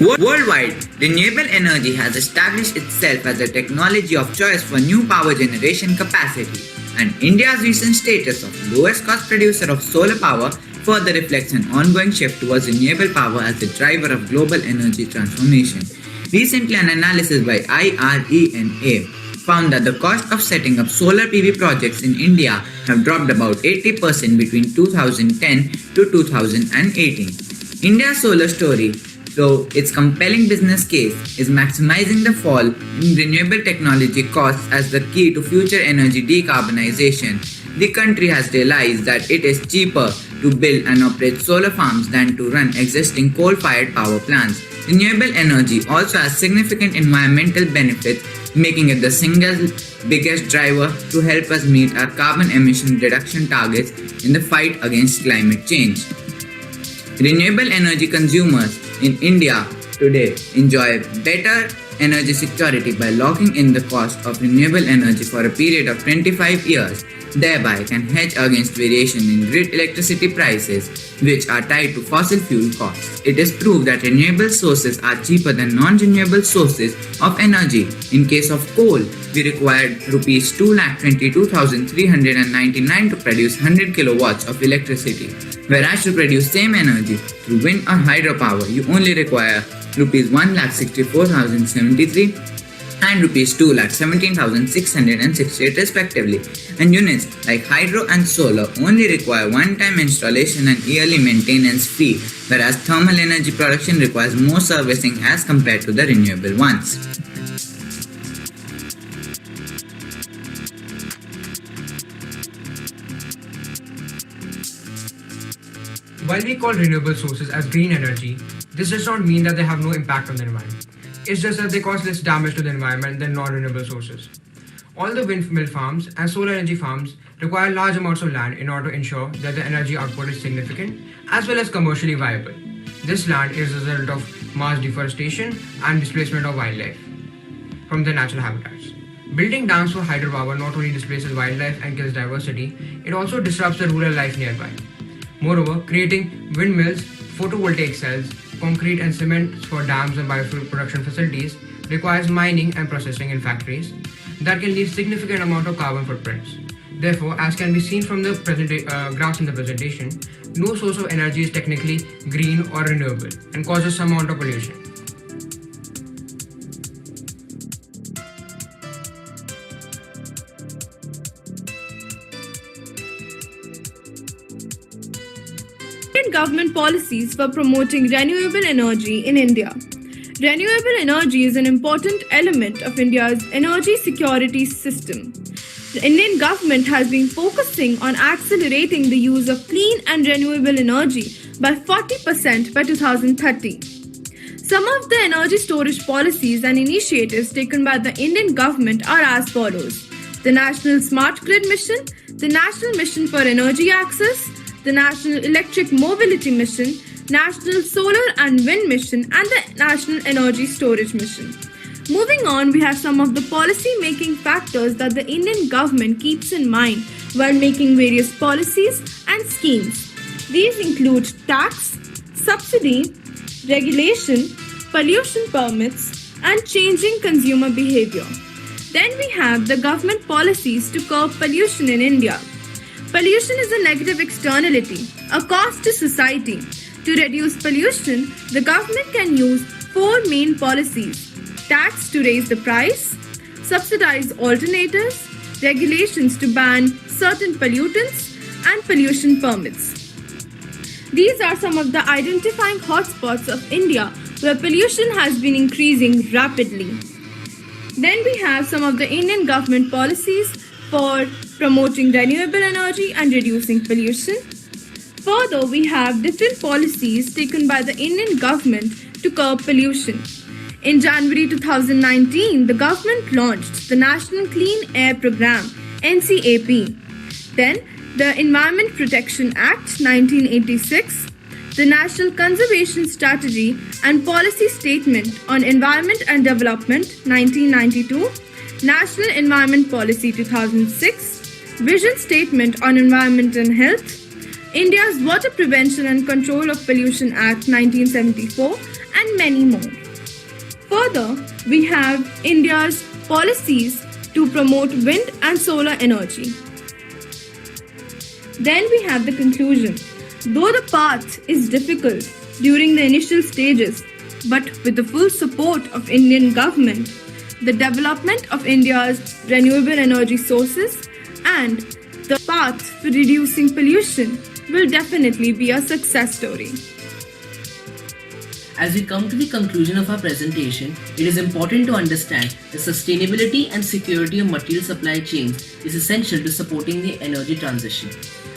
Worldwide, renewable energy has established itself as a technology of choice for new power generation capacity, and India's recent status of lowest cost producer of solar power further reflects an ongoing shift towards renewable power as the driver of global energy transformation. Recently, an analysis by IRENA found that the cost of setting up solar PV projects in India have dropped about 80% between 2010 to 2018. India's solar story, though its compelling business case, is maximizing the fall in renewable technology costs as the key to future energy decarbonization. The country has realized that it is cheaper to build and operate solar farms than to run existing coal-fired power plants. Renewable energy also has significant environmental benefits, making it the single biggest driver to help us meet our carbon emission reduction targets in the fight against climate change. Renewable energy consumers in India today enjoy better energy security by locking in the cost of renewable energy for a period of 25 years, thereby can hedge against variation in grid electricity prices, which are tied to fossil fuel costs. It is proved that renewable sources are cheaper than non-renewable sources of energy. In case of coal, we required Rs 2,22,399 to produce 100 kilowatts of electricity, whereas to produce same energy through wind or hydropower, you only require Rs 1,64,073 and Rs 2,17,668 respectively. And units like hydro and solar only require one-time installation and yearly maintenance fee, whereas thermal energy production requires more servicing as compared to the renewable ones. While we call renewable sources as green energy, this does not mean that they have no impact on the environment. It's just that they cause less damage to the environment than non-renewable sources. All the windmill farms and solar energy farms require large amounts of land in order to ensure that the energy output is significant as well as commercially viable. This land is a result of mass deforestation and displacement of wildlife from their natural habitats. Building dams for hydropower not only displaces wildlife and kills diversity, it also disrupts the rural life nearby. Moreover, creating windmills, photovoltaic cells, concrete and cement for dams and biofuel production facilities requires mining and processing in factories that can leave significant amount of carbon footprints. Therefore, as can be seen from the graphs in the presentation, no source of energy is technically green or renewable and causes some amount of pollution. Government policies for promoting renewable energy in India. Renewable energy is an important element of India's energy security system. The Indian government has been focusing on accelerating the use of clean and renewable energy by 40% by 2030. Some of the energy storage policies and initiatives taken by the Indian government are as follows: the National Smart Grid Mission, the National Mission for Energy Access, the National Electric Mobility Mission, National Solar and Wind Mission, and the National Energy Storage Mission. Moving on, we have some of the policy-making factors that the Indian government keeps in mind while making various policies and schemes. These include tax, subsidy, regulation, pollution permits, and changing consumer behavior. Then we have the government policies to curb pollution in India. Pollution is a negative externality, a cost to society. To reduce pollution, the government can use four main policies: tax to raise the price, subsidize alternatives, regulations to ban certain pollutants, and pollution permits. These are some of the identifying hotspots of India where pollution has been increasing rapidly. Then we have some of the Indian government policies for promoting renewable energy and reducing pollution. Further, we have different policies taken by the Indian government to curb pollution. In January 2019, the government launched the National Clean Air Programme, NCAP. Then, the Environment Protection Act 1986, the National Conservation Strategy and Policy Statement on Environment and Development 1992, National Environment Policy 2006, Vision Statement on Environment and Health, India's Water Prevention and Control of Pollution Act 1974, and many more. Further, we have India's policies to promote wind and solar energy. Then we have the conclusion. Though the path is difficult during the initial stages, but with the full support of Indian government, the development of India's renewable energy sources and the path for reducing pollution will definitely be a success story. As we come to the conclusion of our presentation, it is important to understand that sustainability and security of material supply chains is essential to supporting the energy transition.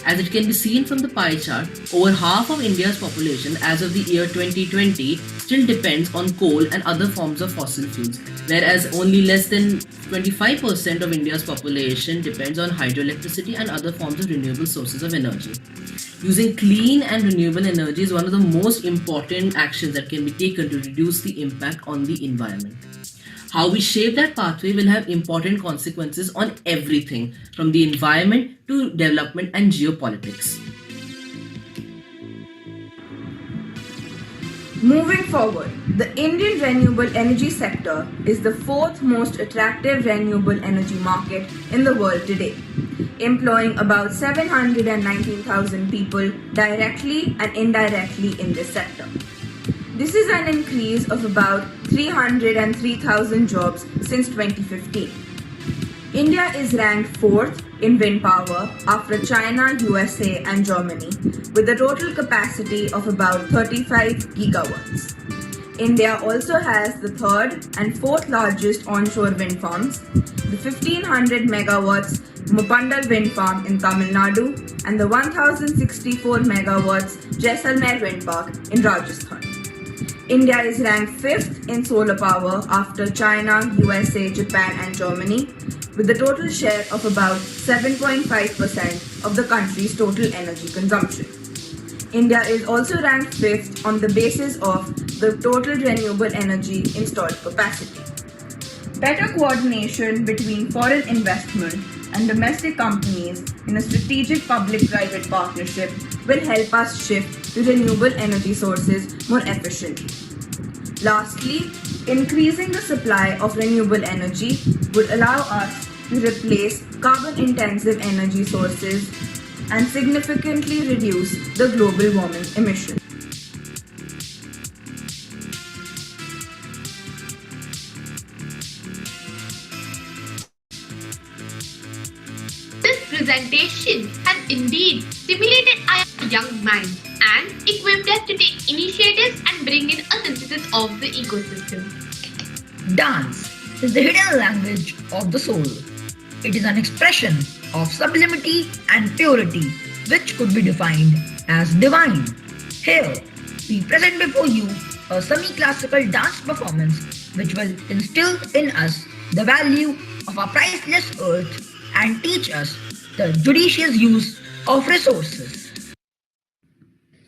As it can be seen from the pie chart, over half of India's population as of the year 2020 still depends on coal and other forms of fossil fuels, whereas only less than 25% of India's population depends on hydroelectricity and other forms of renewable sources of energy. Using clean and renewable energy is one of the most important actions that can be taken to reduce the impact on the environment. How we shape that pathway will have important consequences on everything from the environment to development and geopolitics. Moving forward, the Indian renewable energy sector is the fourth most attractive renewable energy market in the world today, employing about 719,000 people directly and indirectly in this sector. This is an increase of about 303,000 jobs since 2015. India is ranked 4th in wind power after China, USA and Germany with a total capacity of about 35 gigawatts. India also has the 3rd and 4th largest onshore wind farms, the 1500 megawatts Mupandal wind farm in Tamil Nadu and the 1064 megawatts Jaisalmer wind park in Rajasthan. India is ranked 5th in solar power after China, USA, Japan and Germany with a total share of about 7.5% of the country's total energy consumption. India is also ranked 5th on the basis of the total renewable energy installed capacity. Better coordination between foreign investment and domestic companies in a strategic public-private partnership will help us shift to renewable energy sources more efficiently. Lastly, increasing the supply of renewable energy would allow us to replace carbon-intensive energy sources and significantly reduce the global warming emissions. This presentation has indeed stimulated our young minds and equipped us to take initiatives and bring in a synthesis of the ecosystem. Dance is the hidden language of the soul. It is an expression of sublimity and purity which could be defined as divine. Here, we present before you a semi-classical dance performance which will instill in us the value of our priceless earth and teach us the judicious use of resources.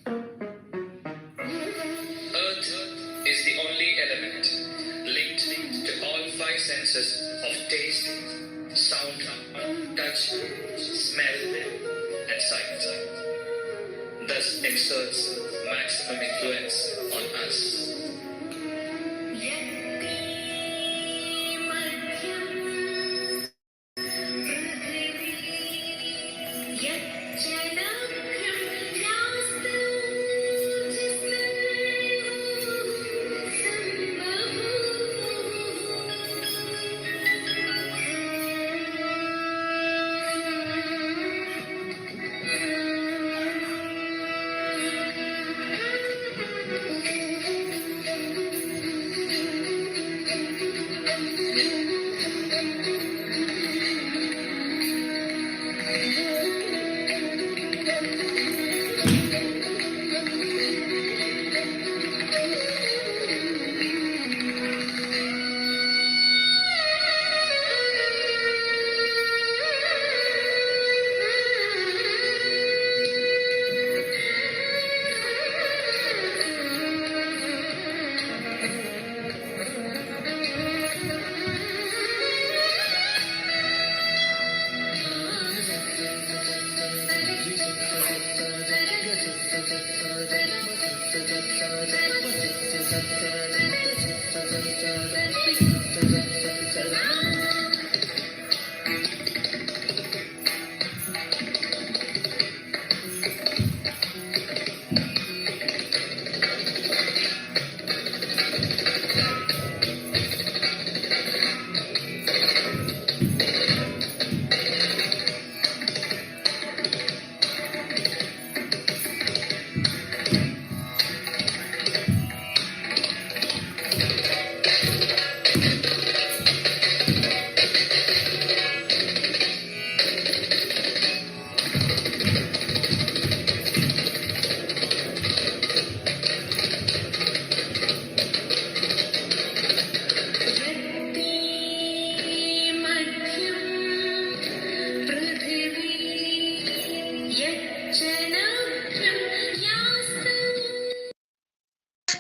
Earth is the only element linked to all five senses of taste, sound, touch, smell, and sight. Thus exerts maximum influence on us.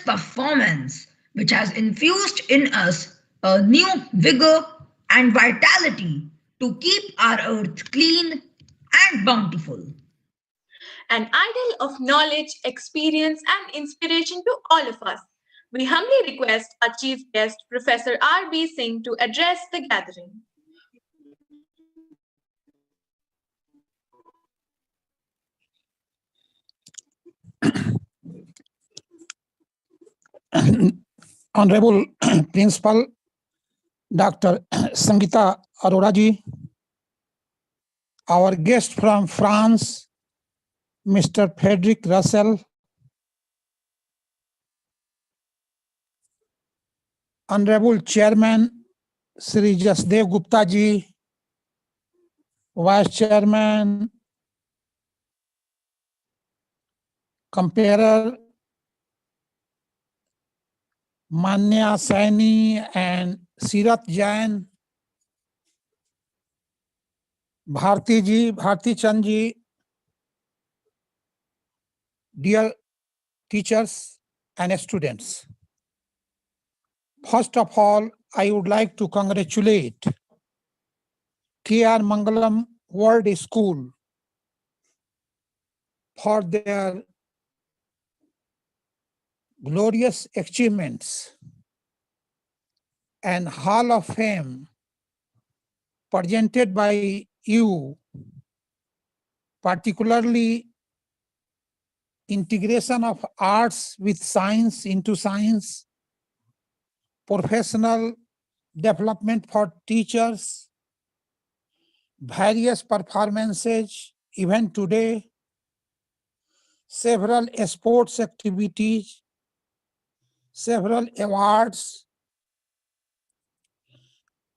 Performance which has infused in us a new vigor and vitality to keep our earth clean and bountiful. An ideal of knowledge, experience, and inspiration to all of us. We humbly request our chief guest, Professor R.B. Singh, to address the gathering. Honorable Principal Dr. Sangeeta Arora ji, our guest from France, Mr. Frederick Russell, Honorable Chairman Sri Jasdev Gupta ji, Vice Chairman, Comparer Manya Saini and Sirat Jain, Bharti Chand ji, dear teachers and students. First of all, I would like to congratulate K.R. Mangalam World School for their glorious achievements and Hall of Fame presented by you, particularly integration of arts with science into science, professional development for teachers, various performances, even today, several sports activities, several awards,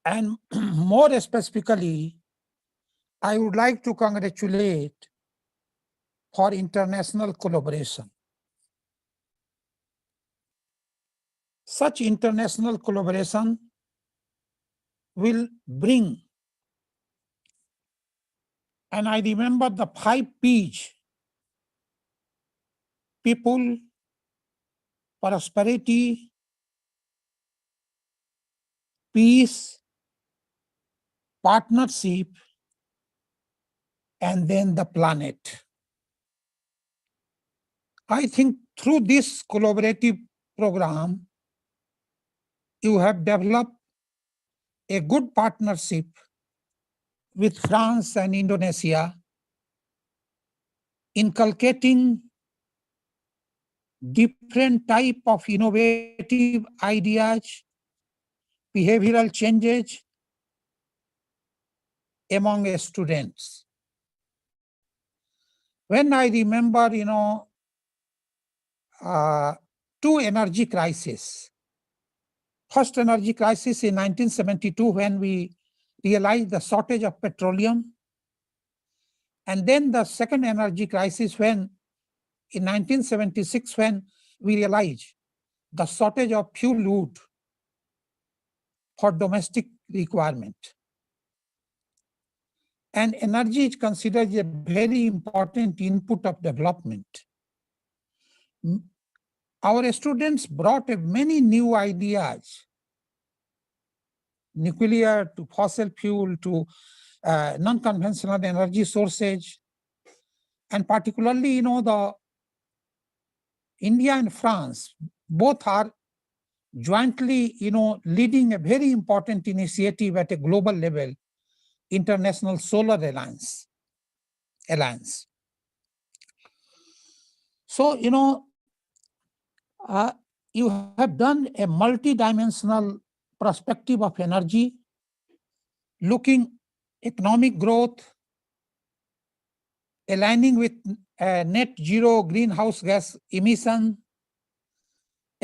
and more specifically, I would like to congratulate for international collaboration. Such international collaboration will bring, and I remember the 5 P's: people, prosperity, peace, partnership, and then the planet. I think through this collaborative program, you have developed a good partnership with France and Indonesia, inculcating different type of innovative ideas, behavioral changes among students. When I remember, two energy crises. First energy crisis in 1972 when we realized the shortage of petroleum. And then the second energy crisis when in 1976 when we realized the shortage of fuel wood for domestic requirement. And energy is considered a very important input of development. Our students brought many new ideas, nuclear to fossil fuel to non-conventional energy sources, and particularly, the India and France both are jointly, leading a very important initiative at a global level, International Solar Alliance. So, you have done a multi-dimensional perspective of energy, looking economic growth, aligning with net zero greenhouse gas emission,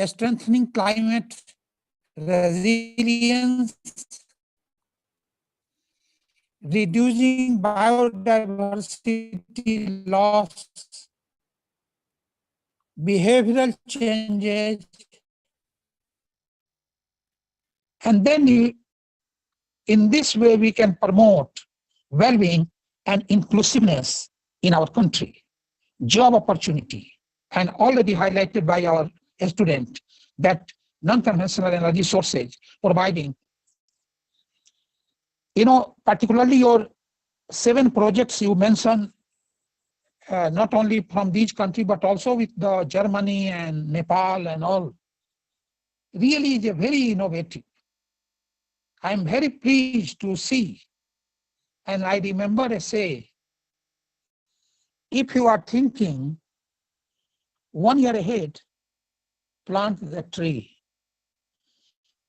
strengthening climate resilience, reducing biodiversity loss, behavioral changes, and then in this way we can promote well-being and inclusiveness in our country, job opportunity, and already highlighted by our student that non-conventional energy sources, providing, particularly your 7 projects you mentioned, not only from these countries, but also with the Germany and Nepal and all, really is a very innovative. I am very pleased to see, and I remember a say, if you are thinking 1 year ahead, plant the tree.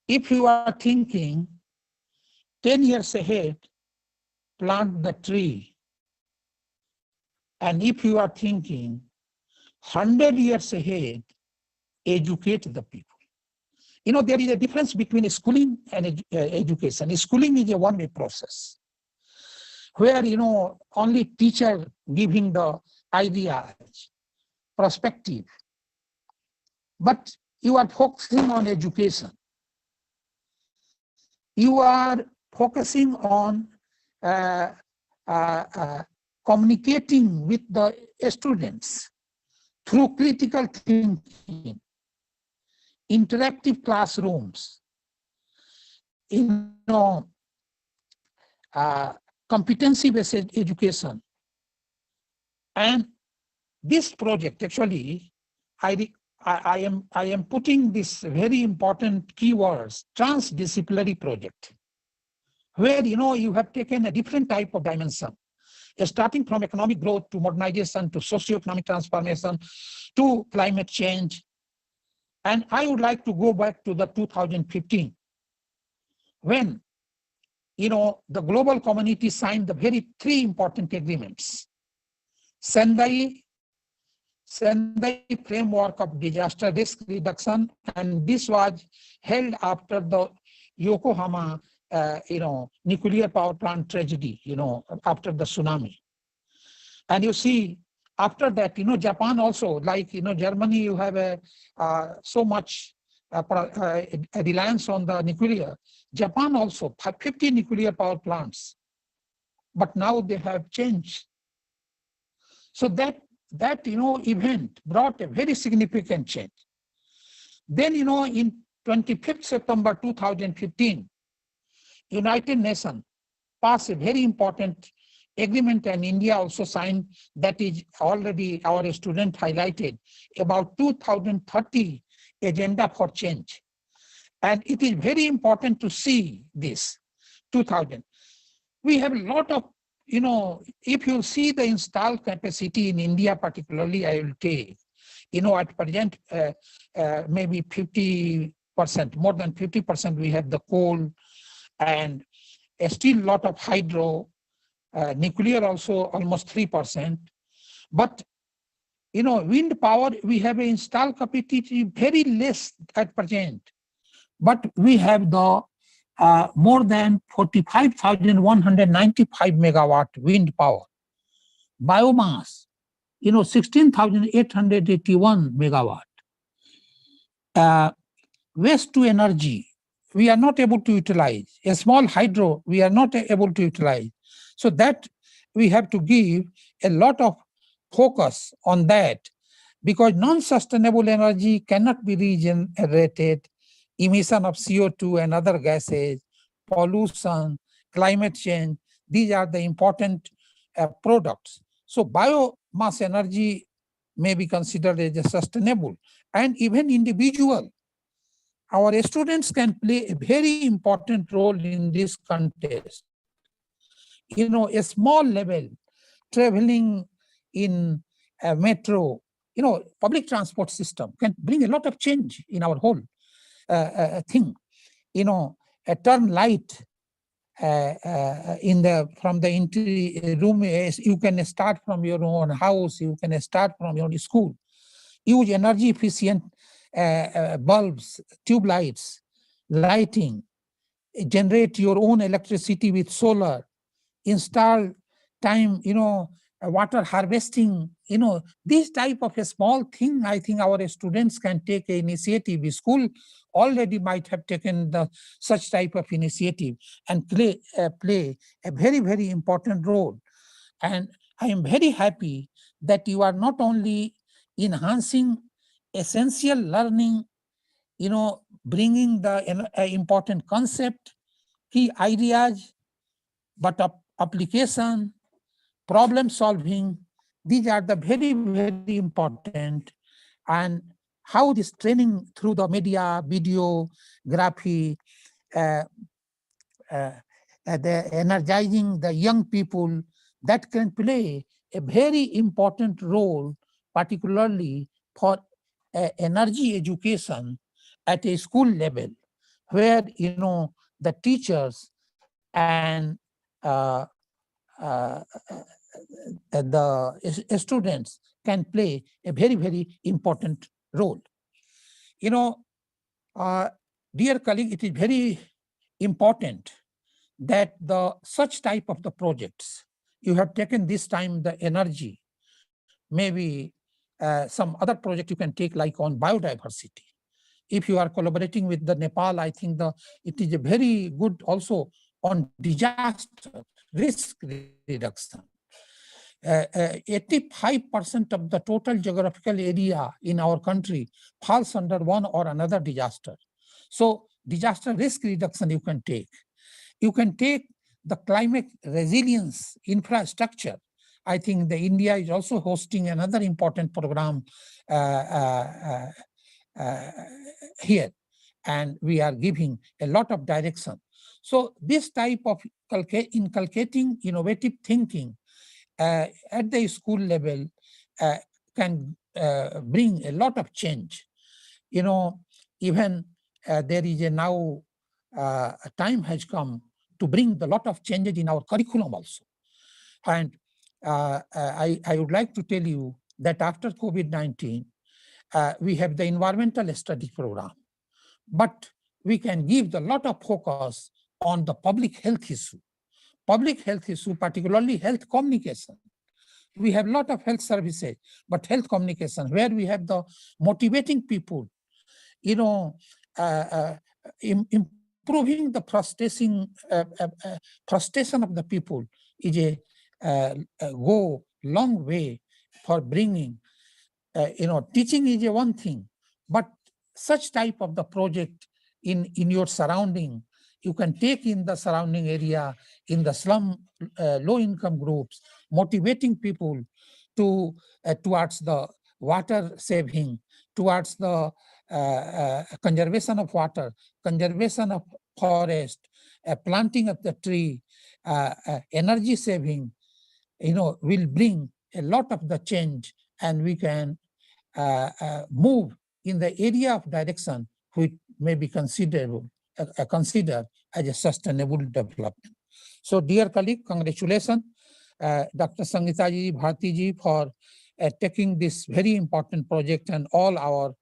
If you are thinking 10 years ahead, plant the tree. And if you are thinking 100 years ahead, educate the people. There is a difference between schooling and education. Schooling is a one-way process where, only teacher giving the ideas, perspective. But you are focusing on education. You are focusing on communicating with the students through critical thinking, interactive classrooms, competency-based education. And this project, actually, I am putting this very important keywords, transdisciplinary project, where you have taken a different type of dimension, starting from economic growth to modernization to socio-economic transformation to climate change. And I would like to go back to the 2015, when the global community signed the very 3 important agreements. Sendai framework of disaster risk reduction, and this was held after the Yokohama nuclear power plant tragedy, after the tsunami. And you see, after that, Japan also, like Germany, you have so much reliance on the nuclear. Japan also 50 nuclear power plants, but now they have changed. So that event brought a very significant change. Then in 25th September 2015, United Nations passed a very important agreement, and India also signed, that is already our student highlighted, about 2030 agenda for change. And it is very important to see this 2000. We have a lot of, if you see the installed capacity in India particularly, I will take, at present, maybe 50%, more than 50% we have the coal, and still a lot of hydro, nuclear also almost 3%. But, wind power, we have an installed capacity very less at present. But we have the more than 45,195 megawatt wind power. Biomass, 16,881 megawatt. Waste to energy, we are not able to utilize. A small hydro, we are not able to utilize. So that we have to give a lot of focus on that, because non-sustainable energy cannot be regenerated. Emission of CO2 and other gases, pollution, climate change, these are the important products. So biomass energy may be considered as a sustainable, and even individual. Our students can play a very important role in this contest. A small level, traveling in a metro, public transport system can bring a lot of change in our whole thing. A turn light from the entry room, you can start from your own house, you can start from your school. Use energy efficient bulbs, tube lights, lighting, generate your own electricity with solar, install water harvesting, this type of a small thing. I think our students can take an initiative. The school already might have taken such type of initiative and play a very, very important role. And I am very happy that you are not only enhancing essential learning bringing the important concept, key ideas, but application, problem solving, these are the very, very important. And how this training through the media, videography, the energizing the young people, that can play a very important role, particularly for energy education at a school level, where the teachers and the students can play a very, very important role. Dear colleague, it is very important that such type of the projects you have taken this time, the energy, maybe some other project you can take like on biodiversity. If you are collaborating with the Nepal, I think it is a very good also on disaster risk reduction. 85% of the total geographical area in our country falls under one or another disaster. So disaster risk reduction you can take. You can take the climate resilience infrastructure. I think the India is also hosting another important program here, and we are giving a lot of direction. So this type of inculcating innovative thinking at the school level can bring a lot of change. Even there is now a time has come to bring a lot of changes in our curriculum also. And I would like to tell you that after COVID-19, we have the environmental study program, but we can give a lot of focus on the public health issue. Public health issue, particularly health communication. We have a lot of health services, but health communication, where we have the motivating people, improving the frustration of the people is a go long way for bringing, teaching is a one thing, but such type of the project in your surrounding, you can take in the surrounding area, in the slum, low income groups, motivating people towards the water saving, towards the conservation of water, conservation of forest, planting of the tree, energy saving, will bring a lot of the change, and we can move in the area of direction which may be considered as a sustainable development. So dear colleague, congratulations, Dr. Sangeeta ji, Bharti ji, for taking this very important project, and all our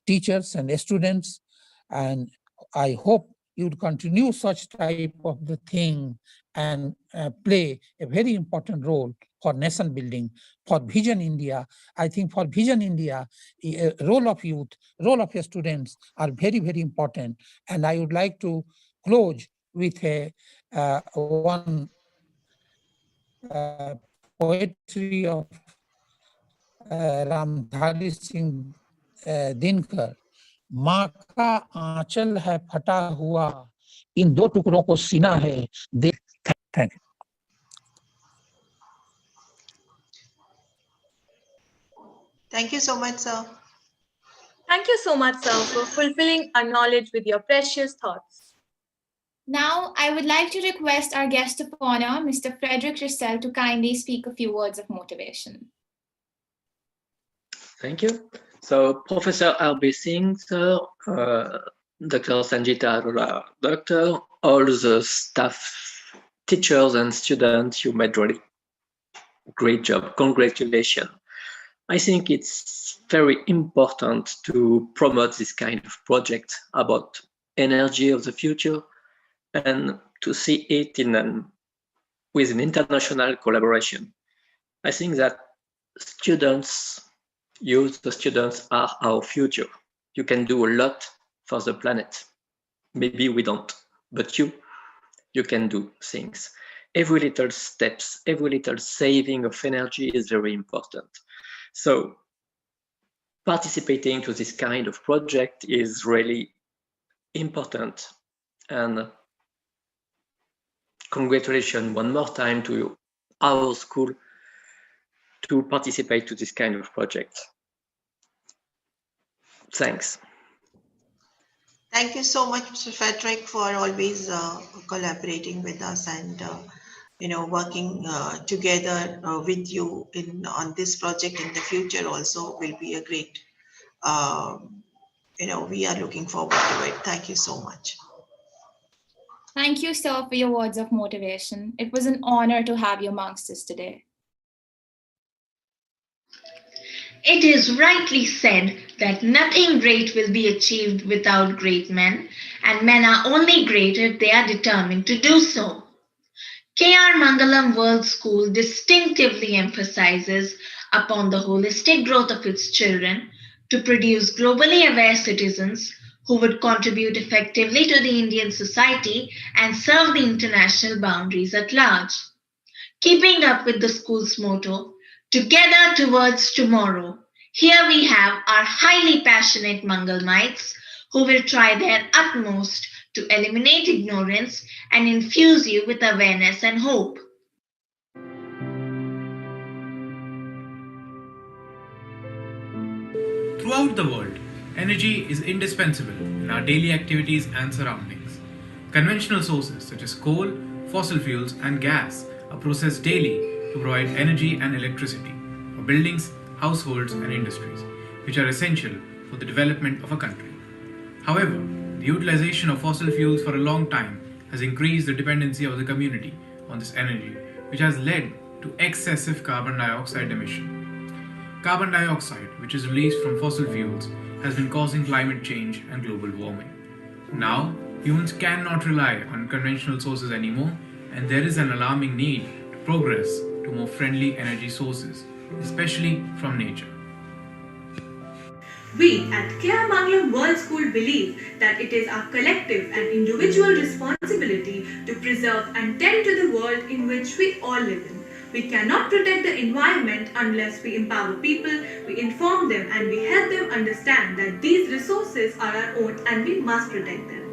teachers and students. And I hope you'd continue such type of the thing and play a very important role for nation building, for Vision India. I think for Vision India, role of youth, role of students are very, very important. And I would like to close with one poetry of Ramdhari Singh Dinkar, माँ का आंचल है फटा हुआ, इन दो टुकड़ों को सीना है दे. Thank you. Thank you so much, sir. Thank you so much, sir, for fulfilling our knowledge with your precious thoughts. Now, I would like to request our guest of honor, Mr. Frederick Rissell, to kindly speak a few words of motivation. Thank you. So, Professor R.B. Singh, sir, Dr. Sangeeta Arora, Doctor, all the staff, teachers and students, you made really great job. Congratulations. I think it's very important to promote this kind of project about energy of the future and to see it with an international collaboration. I think that the students are our future. You can do a lot for the planet. Maybe we don't, but you can do things. Every little steps, every little saving of energy is very important. So participating to this kind of project is really important. And congratulations one more time to our school to participate to this kind of project. Thanks. Thank you so much, Mr. Frederick, for always collaborating with us and working together with you on this project in the future. Also, will be a great. We are looking forward to it. Thank you so much. Thank you, sir, for your words of motivation. It was an honor to have you amongst us today. It is rightly said that nothing great will be achieved without great men, and men are only great if they are determined to do so. K.R. Mangalam World School distinctively emphasizes upon the holistic growth of its children to produce globally aware citizens who would contribute effectively to the Indian society and serve the international boundaries at large. Keeping up with the school's motto, "Together towards tomorrow," here we have our highly passionate Mangalmites who will try their utmost to eliminate ignorance and infuse you with awareness and hope. Throughout the world, energy is indispensable in our daily activities and surroundings. Conventional sources such as coal, fossil fuels, and gas are processed daily to provide energy and electricity for buildings, households, and industries, which are essential for the development of a country. However, the utilization of fossil fuels for a long time has increased the dependency of the community on this energy, which has led to excessive carbon dioxide emission. Carbon dioxide, which is released from fossil fuels, has been causing climate change and global warming. Now, humans cannot rely on conventional sources anymore, and there is an alarming need to progress to more friendly energy sources, especially from nature. We at K.R. Mangalam World School believe that it is our collective and individual responsibility to preserve and tend to the world in which we all live in. We cannot protect the environment unless we empower people, we inform them, and we help them understand that these resources are our own and we must protect them.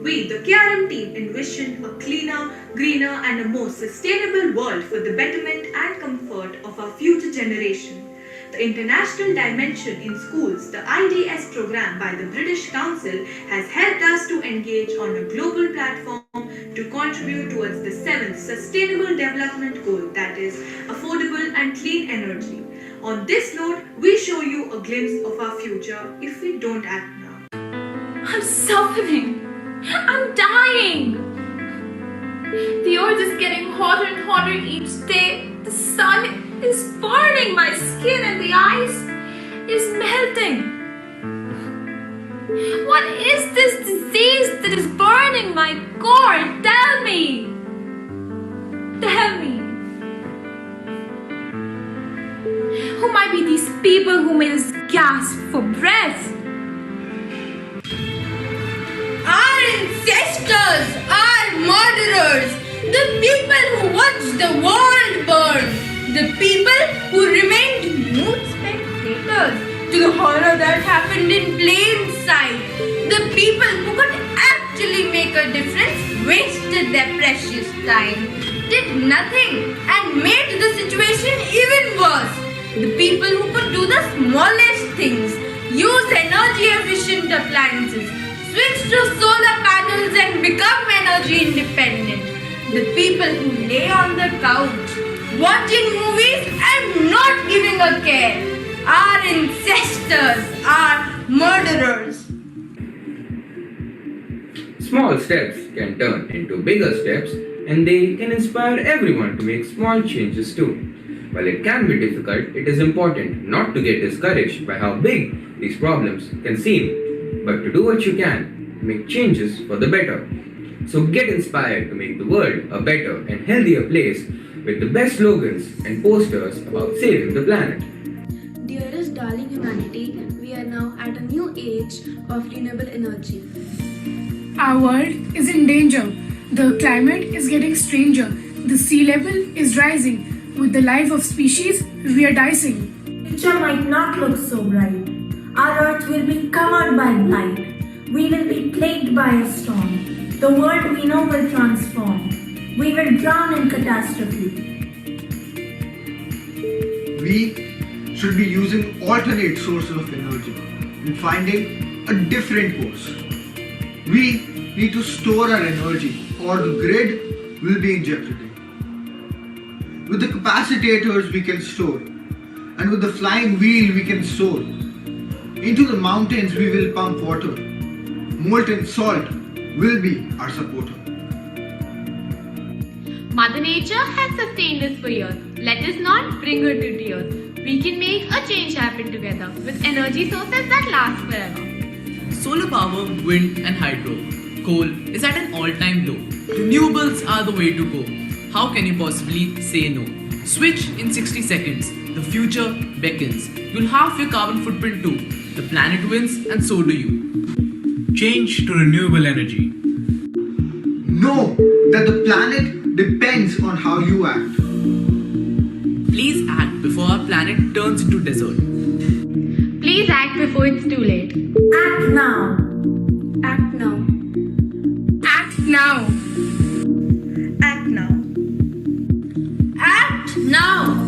We, the KRM team, envision a cleaner, greener, and a more sustainable world for the betterment and comfort of our future generation. The International Dimension in Schools, the IDS program by the British Council, has helped us to engage on a global platform to contribute towards the 7th Sustainable Development Goal, that is, affordable and clean energy. On this note, we show you a glimpse of our future if we don't act now. I'm suffering. I'm dying. The earth is getting hotter and hotter each day. The sun is burning my skin and the ice is melting. What is this disease that is burning my core? Tell me. Tell me. Who might be these people who made us gasp for breath? Our ancestors are murderers, the people who watched the world burn, the people who remained mute spectators to the horror that happened in plain sight, the people who could actually make a difference wasted their precious time, did nothing and made the situation even worse. The people who could do the smallest things, use energy efficient appliances, switch to solar panels and become energy independent. The people who lay on the couch, watching movies and not giving a care. Our ancestors are murderers. Small steps can turn into bigger steps, and they can inspire everyone to make small changes too. While it can be difficult, it is important not to get discouraged by how big these problems can seem, but to do what you can to make changes for the better. So get inspired to make the world a better and healthier place with the best slogans and posters about saving the planet. Dearest darling humanity, we are now at a new age of renewable energy. Our world is in danger. The climate is getting stranger. The sea level is rising. With the life of species, we are dicing. Future might not look so bright. Our earth will be covered by light. We will be plagued by a storm. The world we know will transform. We will drown in catastrophe. We should be using alternate sources of energy and finding a different course. We need to store our energy or the grid will be in jeopardy. With the capacitors we can store, and with the flying wheel we can soar. Into the mountains we will pump water. Molten salt will be our supporter. Mother Nature has sustained us for years. Let us not bring her to tears. We can make a change happen together with energy sources that last forever. Solar power, wind and hydro. Coal is at an all-time low. Renewables are the way to go. How can you possibly say no? Switch in 60 seconds. The future beckons. You'll halve your carbon footprint too. The planet wins and so do you. Change to renewable energy. Know that the planet depends on how you act. Please act before our planet turns into desert. Please act before it's too late. Act now. Act now. Act now. Act now. Act now.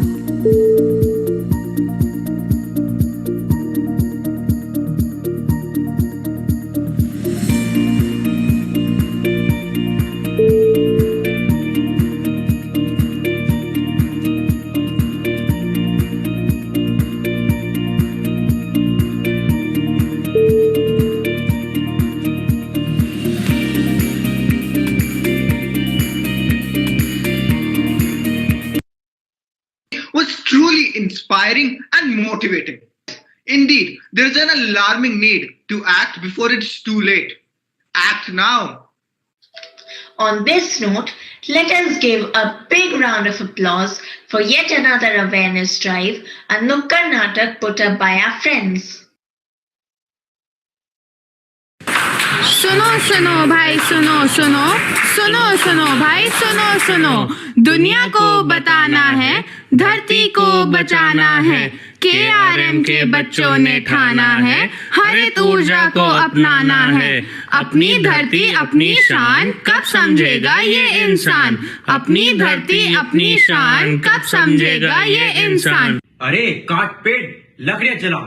Was truly inspiring and motivating. Indeed, there is an alarming need to act before it's too late. Act now. On this note, let us give a big round of applause for yet another awareness drive, a Nukkad Natak put up by our friends. सुनो सुनो भाई सुनो सुनो सुनो सुनो भाई सुनो सुनो दुनिया को बताना है धरती को बचाना है KRM के बच्चों ने ठाना है हरित ऊर्जा को अपनाना है अपनी धरती अपनी शान कब समझेगा ये इंसान अपनी धरती अपनी शान कब समझेगा ये इंसान। अरे काट पेड़ लकड़ियां जला।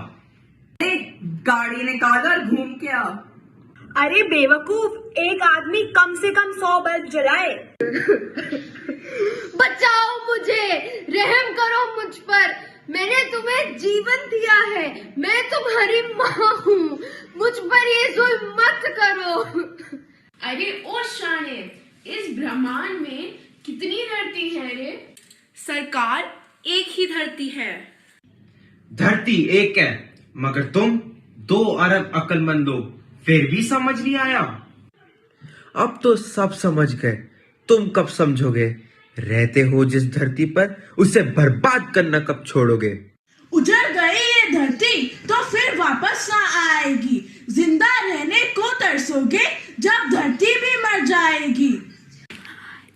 गाड़ी निकाल और घूम के आ। अरे बेवकूफ एक आदमी कम से कम 100 बल्ब जलाए। बचाओ मुझे, रहम करो मुझ पर, मैंने तुम्हें जीवन दिया है, मैं तुम्हारी माँ हूँ, मुझ पर ये जुल्म मत करो। अरे ओ शाने, इस ब्रह्मांड में कितनी धरती है रे? सरकार एक ही धरती है। धरती एक है मगर तुम 2 अरब अक्लमंद लोग फिर भी समझ नहीं आया। अब तो सब समझ गए, तुम कब समझोगे? रहते हो जिस धरती पर उसे बर्बाद करना कब छोड़ोगे? उजड़ गई ये धरती तो फिर वापस ना आएगी, जिंदा रहने को तरसोगे जब धरती भी मर जाएगी।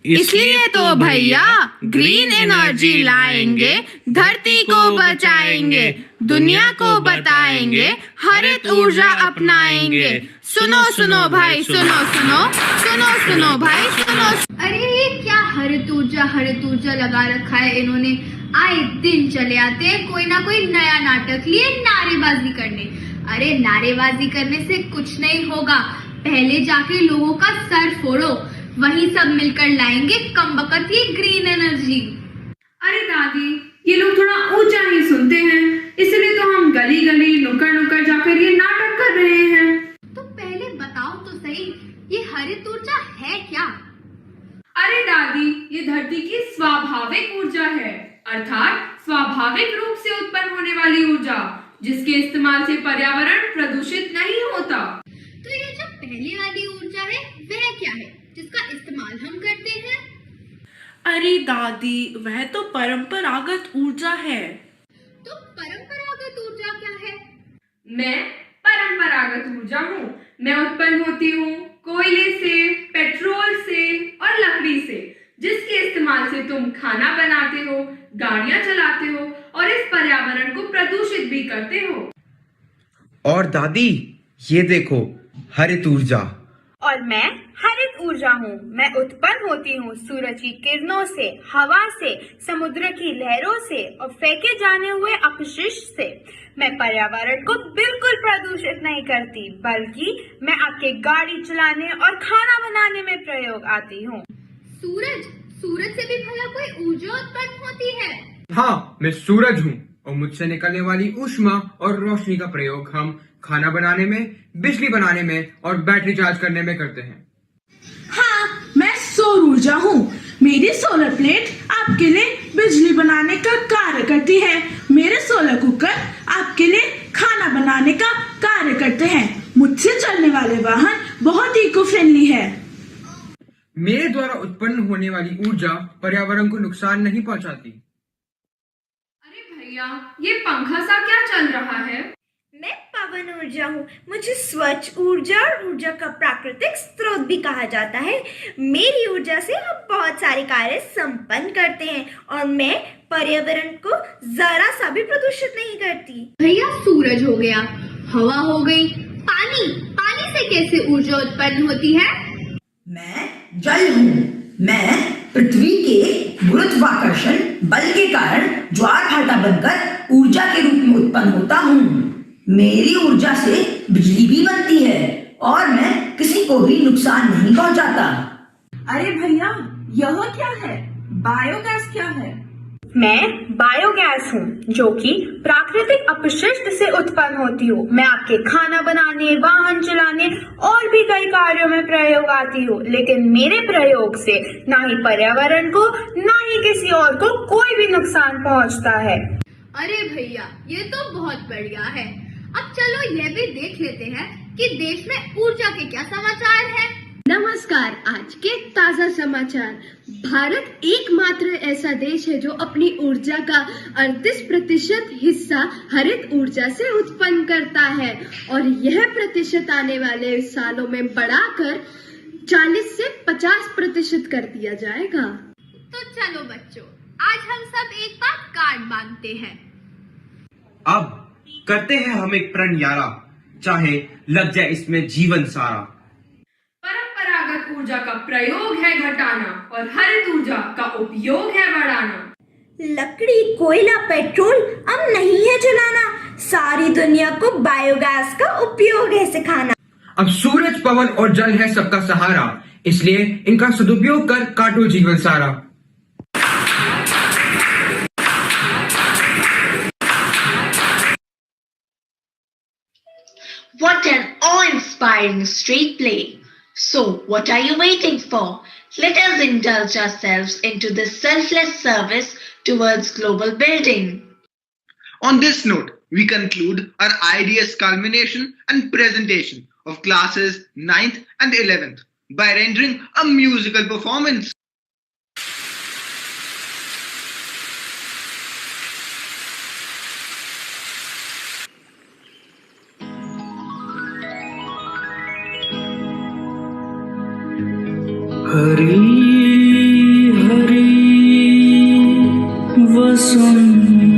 इसलिए तो भैया ग्रीन एनर्जी लाएंगे, धरती को बचाएंगे, दुनिया को बताएंगे, हरित ऊर्जा अपनाएंगे। सुनो सुनो भाई सुनो सुनो सुनो सुनो भाई सुनो। अरे ये क्या हरित ऊर्जा लगा रखा है इन्होंने। आए दिन चले आते हैं कोई ना कोई नया नाटक लिए नारेबाजी करने। अरे नारेबाजी करने से कुछ नहीं होगा, पहले जाके लोगों का सर फोड़ो, वही सब मिलकर लाएंगे कमबख्त ये ग्रीन एनर्जी। अरे दादी, ये लोग थोड़ा ऊंचा ही सुनते हैं, इसलिए तो हम गली गली नुक्कड़ नुक्कड़ जाकर ये नाटक कर रहे हैं। तो पहले बताओ तो सही, ये हरित ऊर्जा है क्या? अरे दादी, ये धरती की स्वाभाविक ऊर्जा है, अर्थात स्वाभाविक रूप से उत्पन्न होने वाली ऊर्जा, जिसके इस्तेमाल से पर्यावरण प्रदूषित नहीं होता। तो ये जो पहले वाली ऊर्जा है वह क्या है जिसका इस्तेमाल हम करते हैं? अरे दादी, वह तो परंपरागत ऊर्जा है। तो परंपरागत ऊर्जा क्या है? मैं परंपरागत ऊर्जा हूँ। मैं उत्पन्न होती हूँ कोयले से, पेट्रोल से और लकड़ी से, जिसके इस्तेमाल से तुम खाना बनाते हो, गाड़ियां चलाते हो और इस पर्यावरण को प्रदूषित भी करते हो। और दादी, ये देखो, हरित ऊर्जा। और मैं हरित ऊर्जा हूँ। मैं उत्पन्न होती हूँ सूरज की किरणों से, हवा से, समुद्र की लहरों से और फेंके जाने हुए अपशिष्ट से। मैं पर्यावरण को बिल्कुल प्रदूषित नहीं करती, बल्कि मैं आपके गाड़ी चलाने और खाना बनाने में प्रयोग आती हूँ। सूरज से भी भला कोई ऊर्जा उत्पन्न होती है? हाँ, मैं सूरज हूँ और मुझसे निकलने वाली ऊष्मा और रोशनी का प्रयोग हम खाना बनाने में, बिजली बनाने में और बैटरी चार्ज करने में करते हैं। हाँ, मैं सौर ऊर्जा हूँ। मेरी सोलर प्लेट आपके लिए बिजली बनाने का कार्य करती है। मेरे सोलर कुकर आपके लिए खाना बनाने का कार्य करते हैं। मुझसे चलने वाले वाहन बहुत इको फ्रेंडली है। मेरे द्वारा उत्पन्न होने वाली ऊर्जा पर्यावरण को नुकसान नहीं पहुंचाती। अरे भैया, ये पंखा सा क्या चल रहा है? मैं पवन ऊर्जा हूँ। मुझे स्वच्छ ऊर्जा और ऊर्जा का प्राकृतिक स्रोत भी कहा जाता है। मेरी ऊर्जा से हम बहुत सारे कार्य संपन्न करते हैं और मैं पर्यावरण को जरा सा भी प्रदूषित नहीं करती। भैया, सूरज हो गया, हवा हो गई, पानी से कैसे ऊर्जा उत्पन्न होती है? मैं जल हूँ। मैं पृथ्वी के गुरुत्वाकर्षण बल के कारण ज्वार भाटा बनकर ऊर्जा के रूप में उत्पन्न होता हूँ। मेरी ऊर्जा से बिजली भी बनती है और मैं किसी को भी नुकसान नहीं पहुंचाता। अरे भैया, यह क्या है? बायोगैस क्या है? मैं बायोगैस हूँ, जो कि प्राकृतिक अपशिष्ट से उत्पन्न होती हूँ। मैं आपके खाना बनाने, वाहन चलाने और भी कई कार्यों में प्रयोग आती हूँ, लेकिन मेरे प्रयोग से ना ही पर्यावरण को ना ही किसी और को कोई भी नुकसान पहुँचता है। अरे भैया, ये तो बहुत बढ़िया है। अब चलो यह भी देख लेते हैं कि देश में ऊर्जा के क्या समाचार हैं। नमस्कार, आज के ताजा समाचार। भारत एकमात्र ऐसा देश है जो अपनी ऊर्जा का 38% हिस्सा हरित ऊर्जा से उत्पन्न करता है और यह प्रतिशत आने वाले सालों में बढ़ाकर 40 से 50% कर दिया जाएगा। तो चलो बच्चों, आज हम सब एक बात कार्ड बांधते हैं। अब करते हैं हम एक प्रण यारा, चाहे लग जाए इसमें जीवन सारा। परंपरागत ऊर्जा का प्रयोग है घटाना और हरित ऊर्जा का उपयोग है बढ़ाना। लकड़ी, कोयला, पेट्रोल अब नहीं है जलाना। सारी दुनिया को बायोगैस का उपयोग है सिखाना। अब सूरज, पवन और जल है सबका सहारा, इसलिए इनका सदुपयोग कर काटो जीवन सारा। What an awe-inspiring street play! So, what are you waiting for? Let us indulge ourselves into this selfless service towards global building. On this note, we conclude our IDS culmination and presentation of classes 9th and 11th by rendering a musical performance. Hari Hari Vasundhara,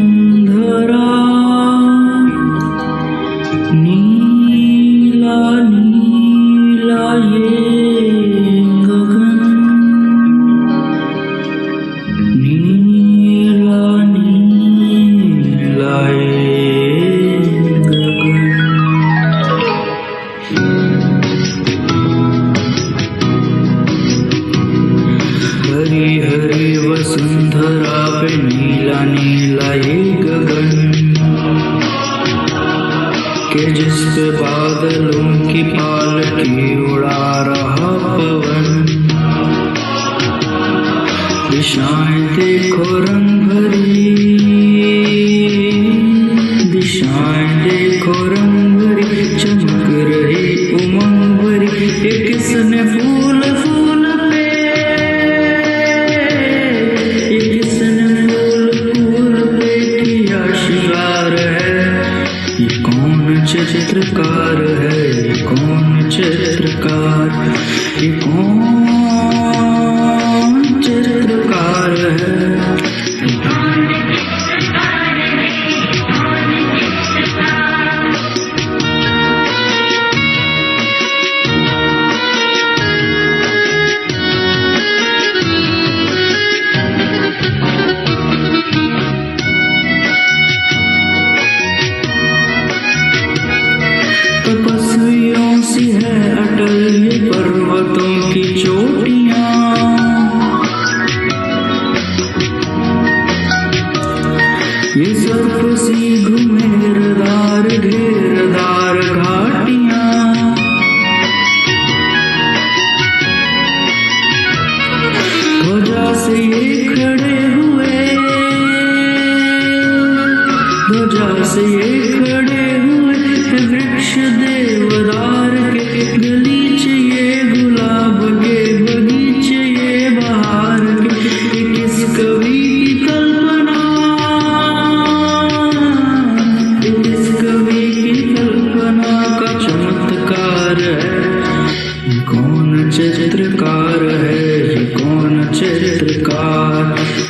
नीला नीला ये गगन, नीला नीला ये गगन। हरी हरी वसुंधरा पे नीला नीला ये गगन, के जिस पे बादलों की पालकी उड़ा रहा पवन। दिशाएं देखो रंग भरी, दिशाएं देखो रंग भरी, चमक रही उमंग भरी। ये किसने फूल फूल पे, ये किसने फूल फूल पे किया श्रृंगार है। ये कौन चित्रकार है, ये कौन चित्रकार, ये कौन चित्रकार है।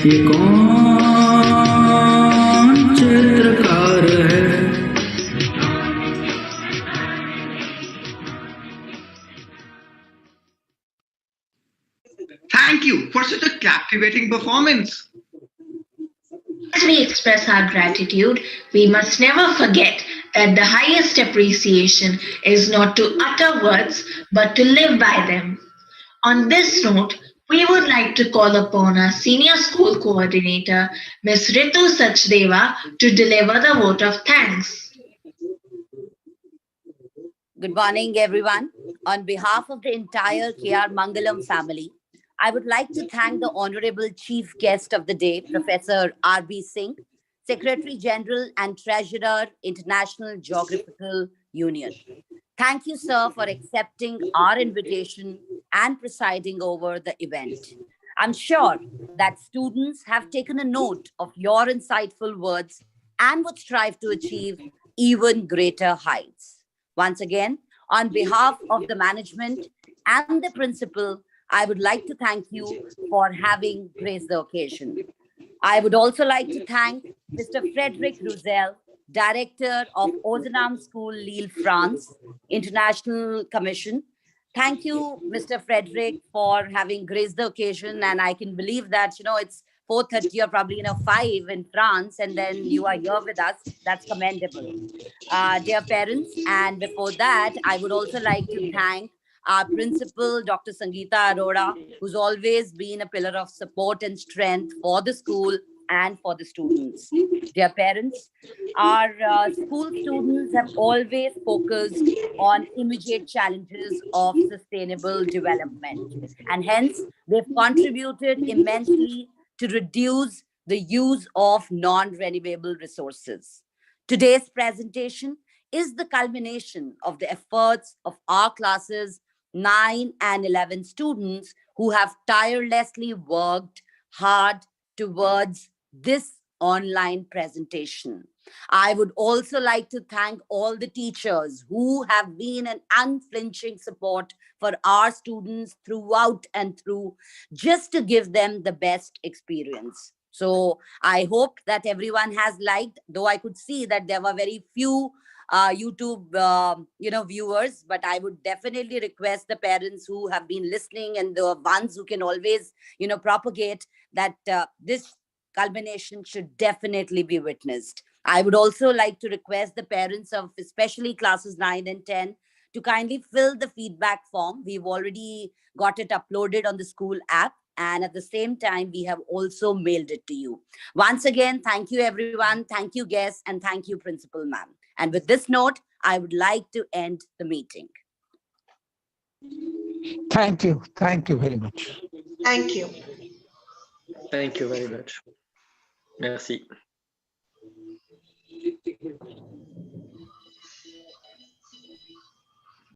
ये कौन चित्रकार है Thank you for such a captivating performance. As we express our gratitude, we must never forget that the highest appreciation is not to utter words but to live by them. On this note, we would like to call upon our senior school coordinator, Ms. Ritu Sachdeva, to deliver the vote of thanks. Good morning, everyone. On behalf of the entire KR Mangalam family, I would like to thank the Honorable Chief Guest of the Day, Professor R.B. Singh, Secretary General and Treasurer, International Geographical Union. Thank you, sir, for accepting our invitation and presiding over the event. I'm sure that students have taken a note of your insightful words and would strive to achieve even greater heights. Once again, on behalf of the management and the principal, I would like to thank you for having graced the occasion. I would also like to thank Mr. Frederic Roussel, Director of Ozanam School, Lille, France, International Commission. Thank you, Mr. Frederic, for having graced the occasion. And I can believe that, it's 4:30 or probably, 5 in France, and then you are here with us. That's commendable. Dear parents, and before that, I would also like to thank our principal, Dr. Sangeeta Arora, who's always been a pillar of support and strength for the school and for the students. Dear parents, our school students have always focused on immediate challenges of sustainable development, and hence they've contributed immensely to reduce the use of non-renewable resources. Today's presentation is the culmination of the efforts of our classes 9 and 11 students who have tirelessly worked hard towards this online presentation. I would also like to thank all the teachers who have been an unflinching support for our students throughout and through, just to give them the best experience. So I hope that everyone has liked, though I could see that there were very few YouTube, viewers, but I would definitely request the parents who have been listening and the ones who can always, propagate that this culmination should definitely be witnessed. I would also like to request the parents of especially classes 9 and 10 to kindly fill the feedback form. We've already got it uploaded on the school app. And at the same time, we have also mailed it to you. Once again, thank you, everyone. Thank you, guests, and thank you, Principal Ma'am. And with this note, I would like to end the meeting. Thank you. Thank you very much. Thank you. Thank you very much. Merci.